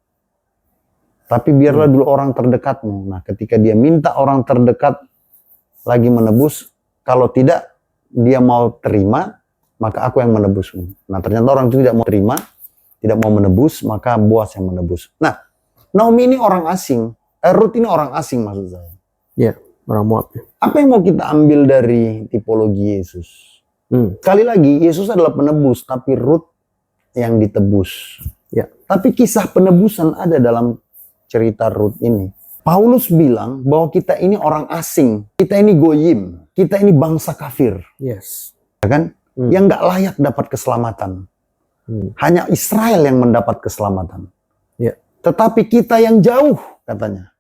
A: Tapi biarlah dulu orang terdekatmu. Nah, ketika dia minta orang terdekat lagi menebus, kalau tidak dia mau terima, maka aku yang menebusmu. Nah, ternyata orang itu tidak mau terima, tidak mau menebus, maka Boaz yang menebus. Nah, Naomi ini orang asing. Ruth ini orang asing maksud saya.
B: Iya, orang Moab.
A: Apa yang mau kita ambil dari tipologi Yesus? Sekali lagi, Yesus adalah penebus, tapi Ruth yang ditebus.
B: Ya.
A: Tapi kisah penebusan ada dalam cerita Ruth ini. Paulus bilang bahwa kita ini orang asing, kita ini goyim, kita ini bangsa kafir,
B: Yes.
A: ya kan? Yang nggak layak dapat keselamatan. Hanya Israel yang mendapat keselamatan.
B: Ya.
A: Tetapi kita yang jauh, katanya,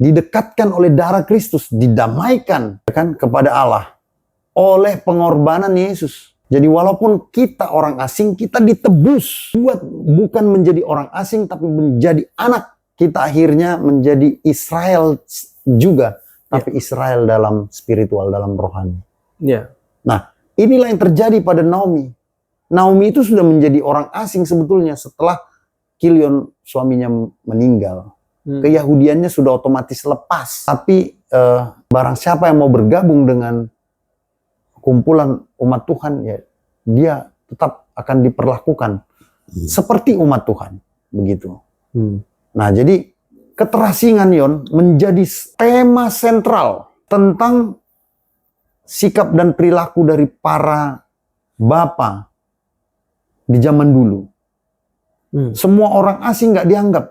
A: didekatkan oleh darah Kristus, didamaikan, ya kan, kepada Allah oleh pengorbanan Yesus. Jadi walaupun kita orang asing, kita ditebus, bukan menjadi orang asing, tapi menjadi anak. Kita akhirnya menjadi Israel juga, tapi Israel dalam spiritual, dalam rohani.
B: Ya.
A: Nah, inilah yang terjadi pada Naomi. Naomi itu sudah menjadi orang asing sebetulnya setelah Kilion suaminya meninggal. Keyahudiannya sudah otomatis lepas. Tapi barang siapa yang mau bergabung dengan kumpulan umat Tuhan, ya dia tetap akan diperlakukan seperti umat Tuhan. Begitu. Nah, jadi keterasingan Yon menjadi tema sentral tentang sikap dan perilaku dari para bapa di zaman dulu. Semua orang asing nggak dianggap.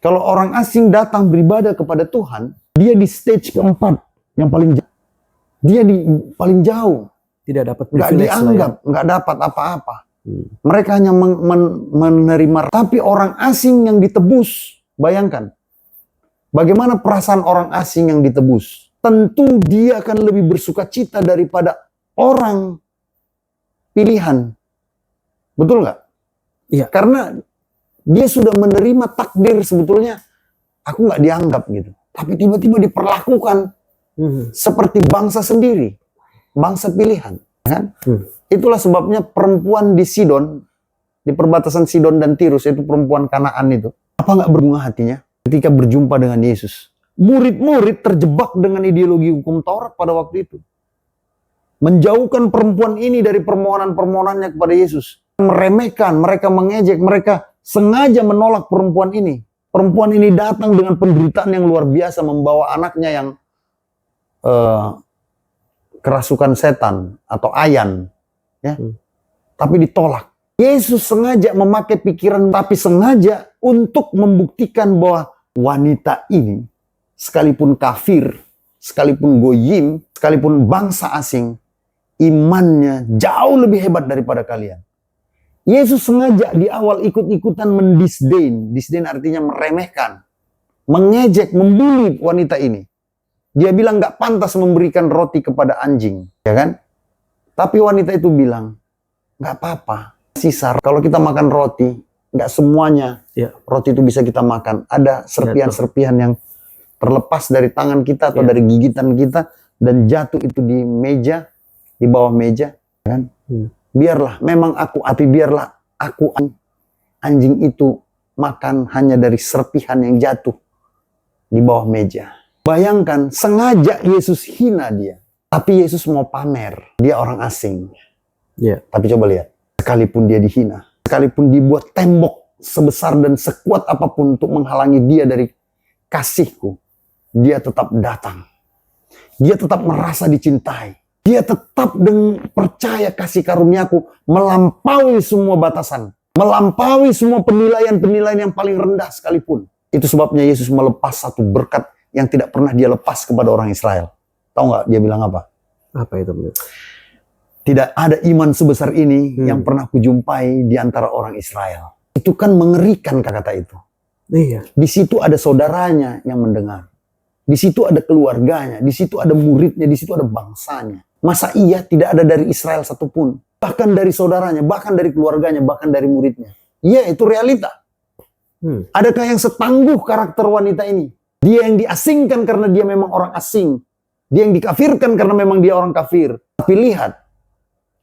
A: Kalau orang asing datang beribadah kepada Tuhan, dia di stage keempat yang paling jauh. Dia di paling jauh.
B: Tidak dapat
A: Nggak
B: privilege
A: dianggap, nggak dapat apa-apa. Mereka hanya menerima. Tapi orang asing yang ditebus, bayangkan. Bagaimana perasaan orang asing yang ditebus? Tentu dia akan lebih bersuka cita daripada orang pilihan. Betul nggak?
B: Iya.
A: Karena dia sudah menerima takdir sebetulnya. Aku nggak dianggap gitu. Tapi tiba-tiba diperlakukan seperti bangsa sendiri. Bangsa pilihan. Kan? Itulah sebabnya perempuan di Sidon, di perbatasan Sidon dan Tirus, itu perempuan Kanaan itu. Apa nggak berbunga hatinya ketika berjumpa dengan Yesus? Murid-murid terjebak dengan ideologi hukum Taurat pada waktu itu. Menjauhkan perempuan ini dari permohonan-permohonannya kepada Yesus. Meremehkan, mereka mengejek, mereka sengaja menolak perempuan ini. Perempuan ini datang dengan penderitaan yang luar biasa, membawa anaknya yang kerasukan setan atau ayan. Ya. Tapi ditolak. Yesus sengaja memakai pikiran, tapi sengaja untuk membuktikan bahwa wanita ini, sekalipun kafir, sekalipun goyim, sekalipun bangsa asing, imannya jauh lebih hebat daripada kalian. Yesus sengaja di awal ikut-ikutan mendisdain. Disdain artinya meremehkan, mengejek, membuli wanita ini. Dia bilang gak pantas memberikan roti kepada anjing, ya kan? Tapi wanita itu bilang, gak apa-apa, sisa. Kalau kita makan roti, gak semuanya roti itu bisa kita makan. Ada serpihan-serpihan yang terlepas dari tangan kita atau dari gigitan kita dan jatuh itu di meja, di bawah meja, kan? Biarlah, memang biarlah aku anjing itu makan hanya dari serpihan yang jatuh di bawah meja. Bayangkan, sengaja Yesus hina dia. Tapi Yesus mau pamer, dia orang asing. Tapi coba lihat, sekalipun dia dihina, sekalipun dibuat tembok sebesar dan sekuat apapun untuk menghalangi dia dari kasihku, dia tetap datang. Dia tetap merasa dicintai. Dia tetap percaya kasih karuniaku melampaui semua batasan. Melampaui semua penilaian-penilaian yang paling rendah sekalipun. Itu sebabnya Yesus melepas satu berkat yang tidak pernah dia lepas kepada orang Israel. Tahu nggak dia bilang apa?
B: Apa itu?
A: Tidak ada iman sebesar ini yang pernah kujumpai di antara orang Israel. Itu kan mengerikan kata itu.
B: Iya.
A: Di situ ada saudaranya yang mendengar. Di situ ada keluarganya. Di situ ada muridnya. Di situ ada bangsanya. Masa iya tidak ada dari Israel satupun? Bahkan dari saudaranya, bahkan dari keluarganya, bahkan dari muridnya. Iya, itu realita. Adakah yang setangguh karakter wanita ini? Dia yang diasingkan karena dia memang orang asing. Dia yang dikafirkan karena memang dia orang kafir. Tapi lihat,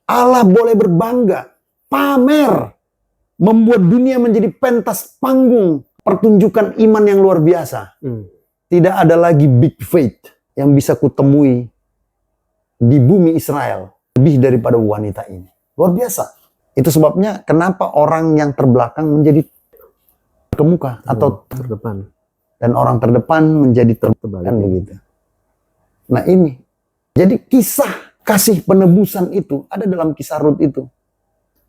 A: Allah boleh berbangga, pamer, membuat dunia menjadi pentas panggung pertunjukan iman yang luar biasa. Tidak ada lagi big faith yang bisa kutemui di bumi Israel lebih daripada wanita ini. Luar biasa. Itu sebabnya kenapa orang yang terbelakang menjadi terkemuka atau
B: terdepan.
A: Dan orang terdepan menjadi terbelakang begitu. Nah ini. Jadi kisah kasih penebusan itu ada dalam kisah Rut itu.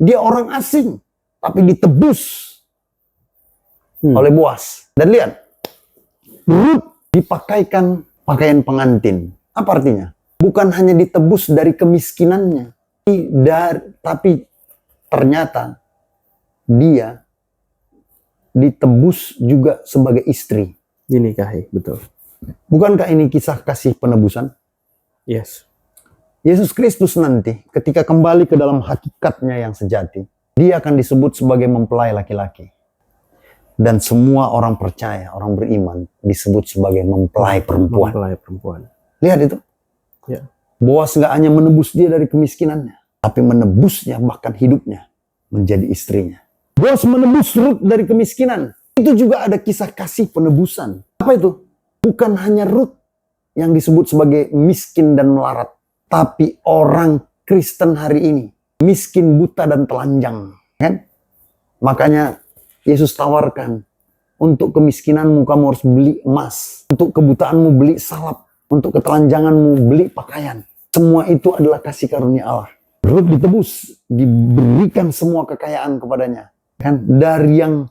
A: Dia orang asing tapi ditebus oleh Boas. Dan lihat, Rut dipakaikan pakaian pengantin. Apa artinya? Bukan hanya ditebus dari kemiskinannya, tapi ternyata dia ditebus juga sebagai istri.
B: Dinikahi, betul.
A: Bukankah ini kisah kasih penebusan?
B: Yes.
A: Yesus Kristus nanti ketika kembali ke dalam hakikatnya yang sejati, dia akan disebut sebagai mempelai laki-laki. Dan semua orang percaya, orang beriman disebut sebagai mempelai perempuan.
B: Mempelai perempuan.
A: Lihat itu.
B: Ya.
A: Boas nggak hanya menebus dia dari kemiskinannya, tapi menebusnya bahkan hidupnya menjadi istrinya. Boas menebus Rut dari kemiskinan. Itu juga ada kisah kasih penebusan. Apa itu? Bukan hanya Rut yang disebut sebagai miskin dan melarat, tapi orang Kristen hari ini miskin, buta, dan telanjang. Kan? Makanya Yesus tawarkan, untuk kemiskinanmu kamu harus beli emas. Untuk kebutaanmu beli salap. Untuk ketelanjanganmu beli pakaian. Semua itu adalah kasih karunia Allah. Rut ditebus, diberikan semua kekayaan kepadanya. Kan? Dari yang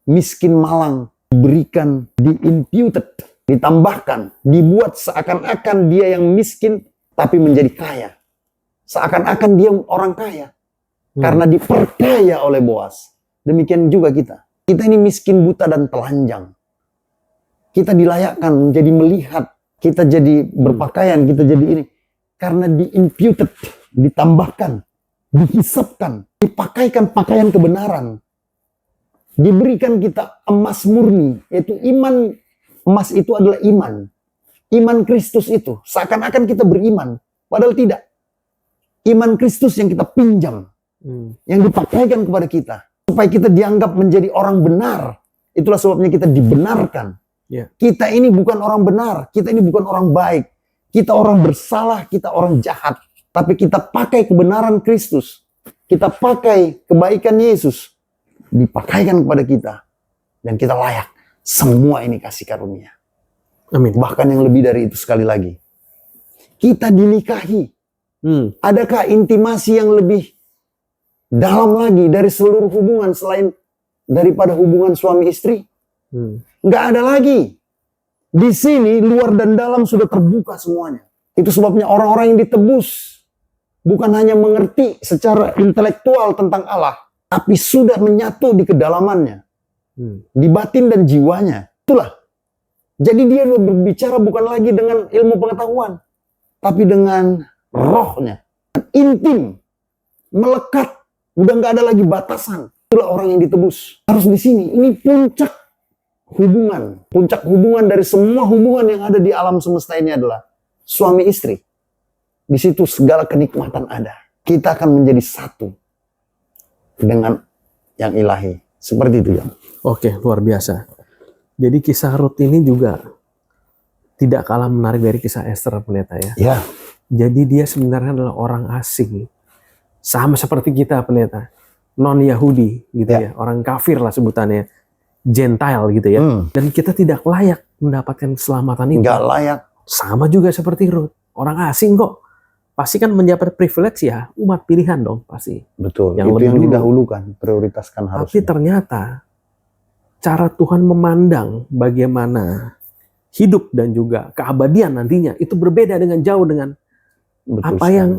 A: miskin malang, diberikan, diimputed, ditambahkan, dibuat seakan-akan dia yang miskin, tapi menjadi kaya. Seakan-akan dia orang kaya. Karena diperkaya oleh Boas. Demikian juga kita. Kita ini miskin, buta, dan telanjang. Kita dilayakkan menjadi melihat. Kita jadi berpakaian, kita jadi ini. Karena diimputed, ditambahkan, dihisapkan, dipakaikan pakaian kebenaran. Diberikan kita emas murni, yaitu iman. Emas itu adalah iman. Iman Kristus itu. Seakan-akan kita beriman. Padahal tidak. Iman Kristus yang kita pinjam. Yang dipakaikan kepada kita. Supaya kita dianggap menjadi orang benar. Itulah sebabnya kita dibenarkan.
B: Yeah.
A: Kita ini bukan orang benar. Kita ini bukan orang baik. Kita orang bersalah. Kita orang jahat. Tapi kita pakai kebenaran Kristus. Kita pakai kebaikan Yesus. Dipakaikan kepada kita. Dan kita layak. Semua ini kasih karunia.
B: Amin.
A: Bahkan yang lebih dari itu sekali lagi. Kita dinikahi. Adakah intimasi yang lebih dalam lagi dari seluruh hubungan selain daripada hubungan suami istri? Nggak ada lagi. Di sini luar dan dalam sudah terbuka semuanya. Itu sebabnya orang-orang yang ditebus bukan hanya mengerti secara intelektual tentang Allah, tapi sudah menyatu di kedalamannya, di batin dan jiwanya. Itulah. Jadi dia berbicara bukan lagi dengan ilmu pengetahuan, tapi dengan rohnya. Intim, melekat, udah nggak ada lagi batasan. Itulah orang yang ditebus. Harus di sini. Ini puncak hubungan. Puncak hubungan dari semua hubungan yang ada di alam semesta ini adalah suami istri. Di situ segala kenikmatan ada. Kita akan menjadi satu dengan yang ilahi. Seperti itu ya.
B: Oke, luar biasa. Jadi kisah Rut ini juga tidak kalah menarik dari kisah Esther, pendeta ya.
A: Ya.
B: Jadi dia sebenarnya adalah orang asing. Sama seperti kita, pendeta. Non-Yahudi gitu ya. Orang kafir lah sebutannya. Gentile gitu ya. Dan kita tidak layak mendapatkan keselamatan itu.
A: Nggak layak.
B: Sama juga seperti Rut. Orang asing kok. Pasti kan mendapat privilege ya. Umat pilihan dong pasti.
A: Betul.
B: Yang
A: itu
B: lebih
A: yang
B: dulu.
A: didahulukan. Prioritaskan
B: Tapi
A: harusnya.
B: ternyata cara Tuhan memandang bagaimana hidup dan juga keabadian nantinya itu berbeda dengan jauh dengan
A: Betul
B: apa
A: sekali.
B: yang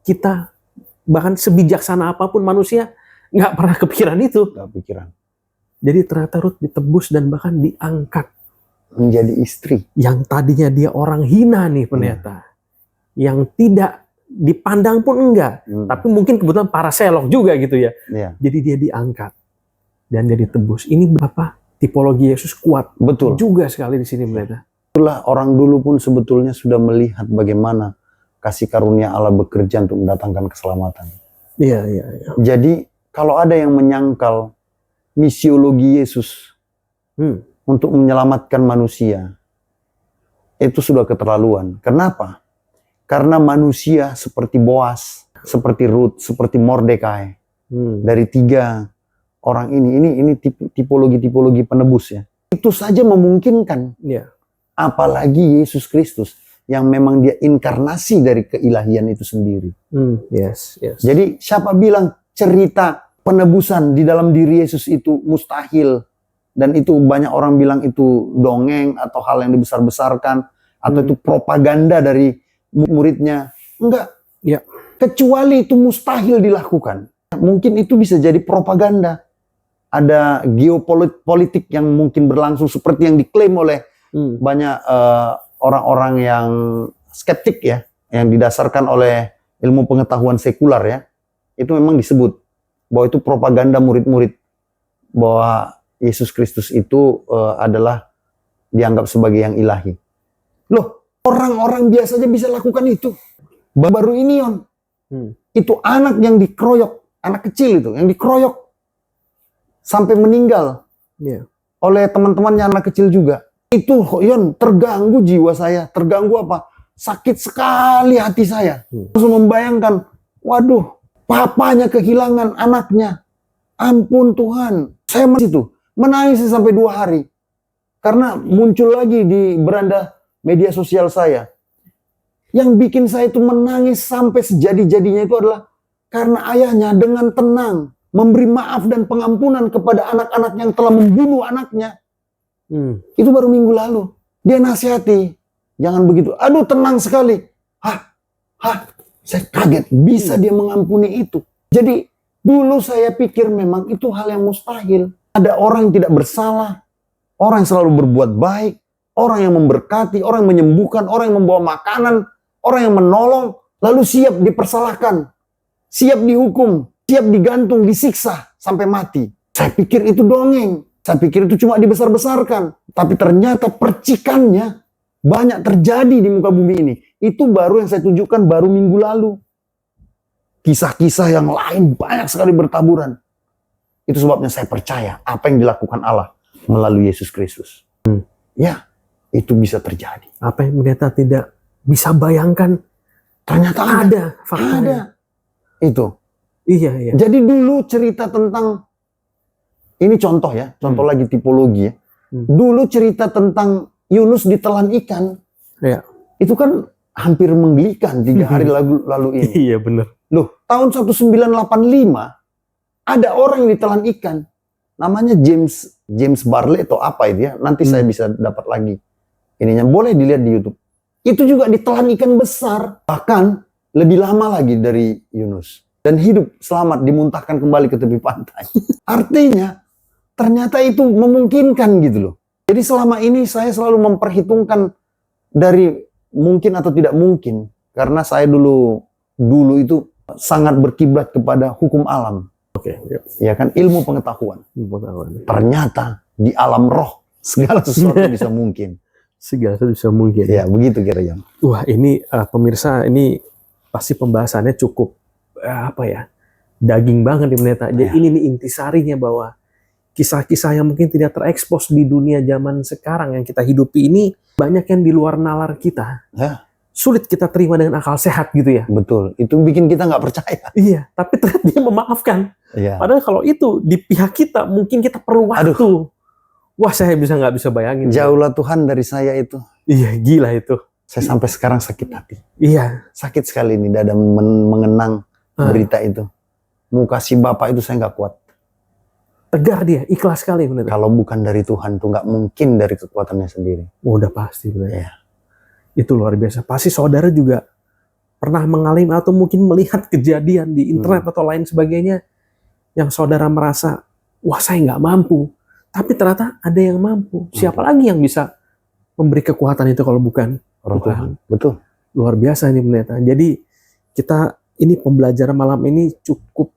B: kita, bahkan sebijaksana apapun manusia nggak pernah kepikiran itu.
A: Nggak pikiran.
B: Jadi ternyata Rut ditebus dan bahkan diangkat.
A: Menjadi istri.
B: Yang tadinya dia orang hina nih pendeta. Yang tidak dipandang pun enggak. Tapi mungkin kebetulan para selok juga gitu ya.
A: Ya.
B: Jadi dia diangkat. Dan dia ditebus. Ini berapa tipologi Yesus kuat.
A: Betul.
B: Juga sekali di sini pendeta.
A: Itulah orang dulu pun sebetulnya sudah melihat bagaimana kasih karunia Allah bekerja untuk mendatangkan keselamatan.
B: Iya.
A: Jadi kalau ada yang menyangkal misiologi Yesus untuk menyelamatkan manusia, itu sudah keterlaluan. Kenapa? Karena manusia seperti Boas, seperti Rut, seperti Mordekai, dari tiga orang ini tipologi penebus ya. Itu saja memungkinkan.
B: Iya.
A: Apalagi Yesus Kristus yang memang dia inkarnasi dari keilahian itu sendiri.
B: Yes.
A: Jadi siapa bilang cerita penebusan di dalam diri Yesus itu mustahil, dan itu banyak orang bilang itu dongeng atau hal yang dibesar-besarkan atau itu propaganda dari muridnya. Enggak.
B: Ya.
A: Kecuali itu mustahil dilakukan. Mungkin itu bisa jadi propaganda. Ada geopolitik yang mungkin berlangsung seperti yang diklaim oleh banyak orang-orang yang skeptik ya, yang didasarkan oleh ilmu pengetahuan sekular ya. Itu memang disebut bahwa itu propaganda murid-murid bahwa Yesus Kristus itu adalah dianggap sebagai yang ilahi. Loh, orang-orang biasa aja bisa lakukan itu. Baru ini itu anak yang dikeroyok, anak kecil itu yang dikeroyok sampai meninggal oleh teman-temannya anak kecil juga. Itu Yon, terganggu jiwa saya. Terganggu apa? Sakit sekali hati saya. Langsung membayangkan, waduh, papanya kehilangan anaknya. Ampun Tuhan. Saya masih itu menangis sampai 2 hari. Karena muncul lagi di beranda media sosial saya. Yang bikin saya itu menangis sampai sejadi-jadinya itu adalah karena ayahnya dengan tenang memberi maaf dan pengampunan kepada anak-anak yang telah membunuh anaknya. Itu baru minggu lalu. Dia nasihati, jangan begitu. Aduh, tenang sekali. Saya kaget bisa dia mengampuni itu. Jadi dulu saya pikir memang itu hal yang mustahil. Ada orang yang tidak bersalah, orang yang selalu berbuat baik, orang yang memberkati, orang yang menyembuhkan, orang yang membawa makanan, orang yang menolong, lalu siap dipersalahkan, siap dihukum, siap digantung, disiksa sampai mati. Saya pikir itu dongeng. Saya pikir itu cuma dibesar-besarkan. Tapi ternyata percikannya banyak terjadi di muka bumi ini. Itu baru yang saya tunjukkan baru minggu lalu. Kisah-kisah yang lain banyak sekali bertaburan. Itu sebabnya saya percaya apa yang dilakukan Allah melalui Yesus Kristus. Ya, itu bisa terjadi.
B: Apa yang pendeta tidak bisa bayangkan,
A: ternyata
B: ada faktanya.
A: Ada. Itu.
B: Iya.
A: Jadi dulu cerita tentang, ini contoh ya, contoh lagi tipologi ya. Dulu cerita tentang Yunus ditelan ikan.
B: Ya.
A: Itu kan hampir menggelikan 3 hari lalu ini.
B: Iya benar.
A: Loh, tahun 1985 ada orang yang ditelan ikan. Namanya James Barley atau apa itu ya. Nanti saya bisa dapat lagi ininya. Boleh dilihat di YouTube. Itu juga ditelan ikan besar. Bahkan lebih lama lagi dari Yunus. Dan hidup selamat dimuntahkan kembali ke tepi pantai. Artinya ternyata itu memungkinkan gitu loh. Jadi selama ini saya selalu memperhitungkan dari mungkin atau tidak mungkin. Karena saya dulu itu sangat berkiblat kepada hukum alam.
B: Oke.
A: Ya kan, ilmu pengetahuan. Ternyata di alam roh segala sesuatu bisa mungkin.
B: Segala sesuatu bisa mungkin.
A: Ya, begitu kira-kira.
B: Wah, ini pemirsa, ini pasti pembahasannya cukup daging banget nih pendeta. Jadi ini nih intisarinya bahwa kisah-kisah yang mungkin tidak terekspos di dunia zaman sekarang yang kita hidupi ini banyak yang di luar nalar kita. Sulit kita terima dengan akal sehat gitu ya.
A: Betul, itu bikin kita nggak percaya.
B: Iya, tapi ternyata dia memaafkan.
A: Iya.
B: Padahal kalau itu di pihak kita mungkin kita perlu waktu.
A: Aduh.
B: Wah, saya nggak bisa bayangin.
A: Jauhlah Tuhan dari saya itu.
B: Iya, gila itu.
A: Saya sampai sekarang sakit hati.
B: Iya.
A: Sakit sekali nih dada mengenang berita itu. Muka si bapak itu saya nggak kuat.
B: Tegar dia, ikhlas sekali benar.
A: Kalau bukan dari Tuhan tuh nggak mungkin dari kekuatannya sendiri.
B: Oh, udah pasti benar.
A: Iya.
B: Itu luar biasa. Pasti saudara juga pernah mengalami atau mungkin melihat kejadian di internet atau lain sebagainya yang saudara merasa, wah saya nggak mampu. Tapi ternyata ada yang mampu. Siapa lagi yang bisa memberi kekuatan itu kalau bukan
A: Tuhan? Betul.
B: Luar biasa ini pendeta. Jadi ini pembelajaran malam ini cukup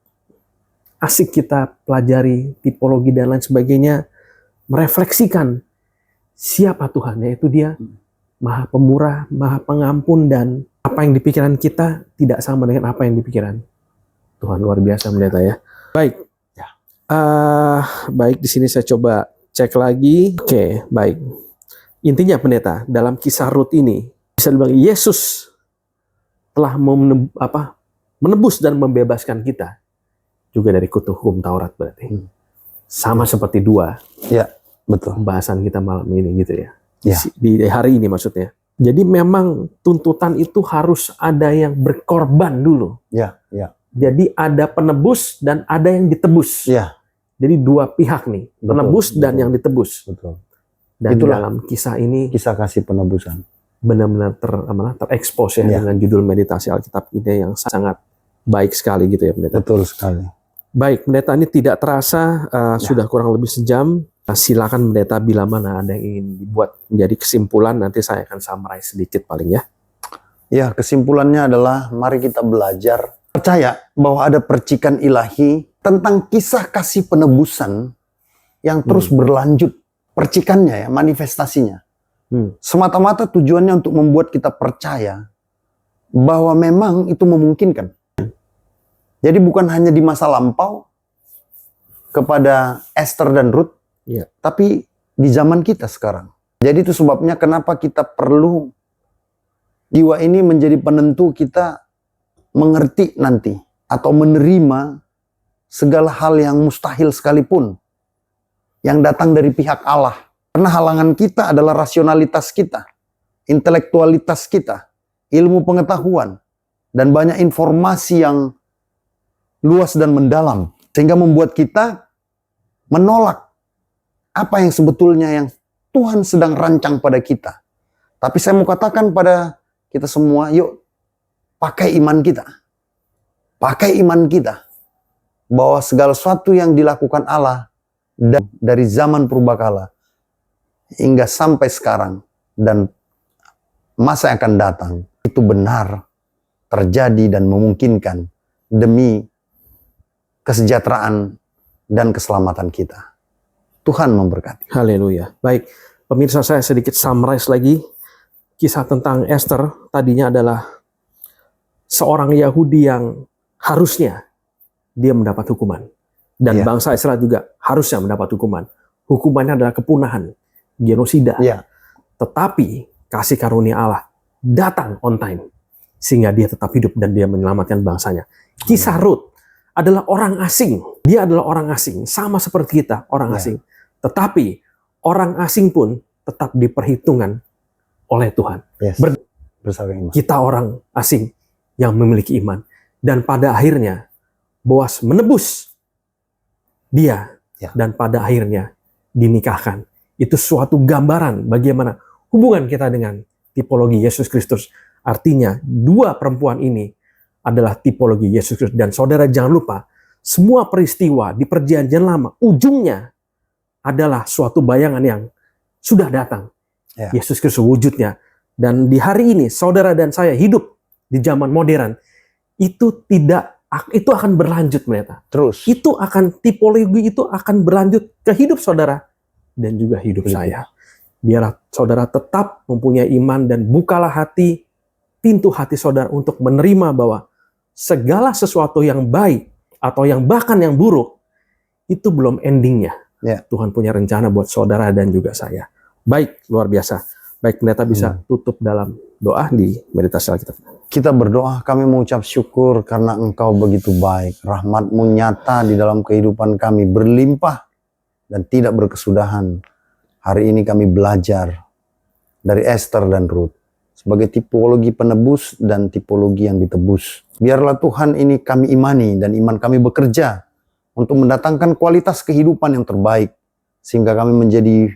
B: asik kita pelajari tipologi dan lain sebagainya. Merefleksikan siapa Tuhan, yaitu dia Maha Pemurah, Maha Pengampun, dan apa yang di pikiran kita tidak sama dengan apa yang di pikiran Tuhan. Luar biasa pendeta ya. Baik. Baik, di sini saya coba cek lagi. Oke, baik. Intinya pendeta, dalam kisah Rut ini bisa dibilang Yesus telah menebus dan membebaskan kita juga dari kutuk hukum Taurat berarti. Sama seperti 2.
A: Ya, betul.
B: Pembahasan kita malam ini gitu ya.
A: Ya.
B: Di hari ini maksudnya. Jadi memang tuntutan itu harus ada yang berkorban dulu.
A: Ya.
B: Jadi ada penebus dan ada yang ditebus.
A: Ya.
B: Jadi dua pihak nih, penebus dan yang ditebus.
A: Betul.
B: Dan
A: Itulah
B: dalam kisah ini
A: kisah kasih penebusan.
B: benar-benar terekspos ya,
A: Ya.
B: dengan judul meditasi Alkitab ini yang sangat baik sekali gitu ya pendeta.
A: Betul sekali.
B: Baik pendeta, ini tidak terasa sudah kurang lebih sejam. Silakan pendeta, bila mana ada yang ingin dibuat menjadi kesimpulan, nanti saya akan summarize sedikit paling ya.
A: Ya, kesimpulannya adalah mari kita belajar percaya bahwa ada percikan ilahi tentang kisah kasih penebusan yang terus berlanjut. Percikannya ya, manifestasinya. Semata-mata tujuannya untuk membuat kita percaya bahwa memang itu memungkinkan. Jadi bukan hanya di masa lampau kepada Esther dan Ruth,
B: Ya.
A: tapi di zaman kita sekarang. Jadi itu sebabnya kenapa kita perlu jiwa ini menjadi penentu kita mengerti nanti atau menerima segala hal yang mustahil sekalipun yang datang dari pihak Allah. Karena halangan kita adalah rasionalitas kita, intelektualitas kita, ilmu pengetahuan, dan banyak informasi yang luas dan mendalam. Sehingga membuat kita menolak apa yang sebetulnya yang Tuhan sedang rancang pada kita. Tapi saya mau katakan pada kita semua, yuk pakai iman kita. Pakai iman kita. Bahwa segala sesuatu yang dilakukan Allah dari zaman purbakala hingga sampai sekarang dan masa yang akan datang itu benar terjadi dan memungkinkan demi kesejahteraan dan keselamatan kita. Tuhan memberkati.
B: Haleluya. Baik, pemirsa, saya sedikit summarize lagi. Kisah tentang Esther tadinya adalah seorang Yahudi yang harusnya dia mendapat hukuman. Dan bangsa Israel juga harusnya mendapat hukuman. Hukumannya adalah kepunahan, genosida. Tetapi kasih karunia Allah datang on time. Sehingga dia tetap hidup dan dia menyelamatkan bangsanya. Kisah Ruth adalah orang asing. Dia adalah orang asing. Sama seperti kita, orang asing. Tetapi orang asing pun tetap diperhitungkan oleh Tuhan.
A: Bersama iman.
B: Kita orang asing yang memiliki iman. Dan pada akhirnya Boas menebus dia, dan pada akhirnya dinikahkan. Itu suatu gambaran bagaimana hubungan kita dengan tipologi Yesus Kristus. Artinya dua perempuan ini adalah tipologi Yesus Kristus. Dan saudara jangan lupa, semua peristiwa di perjanjian lama ujungnya adalah suatu bayangan yang sudah datang. Yesus Kristus wujudnya. Dan di hari ini saudara dan saya hidup di zaman modern, itu akan berlanjut ternyata.
A: Terus.
B: Itu akan, tipologi itu akan berlanjut ke hidup saudara dan juga hidup saya. Biarlah saudara tetap mempunyai iman dan bukalah hati, pintu hati saudara untuk menerima bahwa segala sesuatu yang baik atau yang bahkan yang buruk itu belum endingnya. Tuhan punya rencana buat saudara dan juga saya. Baik, luar biasa. Baik, pendeta bisa tutup dalam doa di meditasi Alkitab.
A: Kita berdoa, kami mengucap syukur karena Engkau begitu baik. Rahmat-Mu nyata di dalam kehidupan kami, berlimpah dan tidak berkesudahan. Hari ini kami belajar dari Esther dan Ruth sebagai tipologi penebus dan tipologi yang ditebus. Biarlah Tuhan ini kami imani dan iman kami bekerja untuk mendatangkan kualitas kehidupan yang terbaik. Sehingga kami menjadi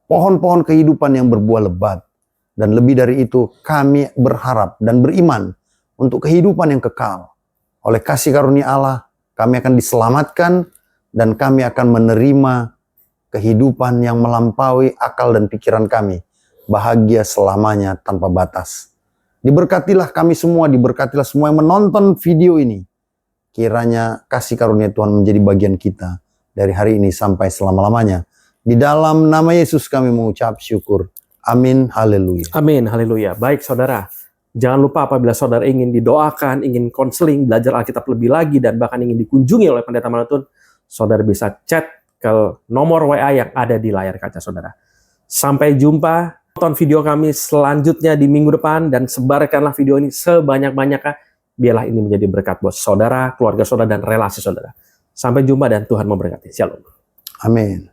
A: pohon-pohon kehidupan yang berbuah lebat. Dan lebih dari itu, kami berharap dan beriman untuk kehidupan yang kekal. Oleh kasih karunia Allah, kami akan diselamatkan dan kami akan menerima kehidupan yang melampaui akal dan pikiran kami. Bahagia selamanya tanpa batas. Diberkatilah kami semua, diberkatilah semua yang menonton video ini. Kiranya kasih karunia Tuhan menjadi bagian kita dari hari ini sampai selama-lamanya. Di dalam nama Yesus kami mengucap syukur. Amin, haleluya.
B: Amin, haleluya. Baik saudara, jangan lupa apabila saudara ingin didoakan, ingin konseling, belajar Alkitab lebih lagi, dan bahkan ingin dikunjungi oleh pendeta Manutun, saudara bisa chat ke nomor WA yang ada di layar kaca saudara. Sampai jumpa, tonton video kami selanjutnya di minggu depan, dan sebarkanlah video ini sebanyak-banyaknya, biarlah ini menjadi berkat buat saudara, keluarga saudara, dan relasi saudara. Sampai jumpa dan Tuhan memberkati. Shalom.
A: Amin.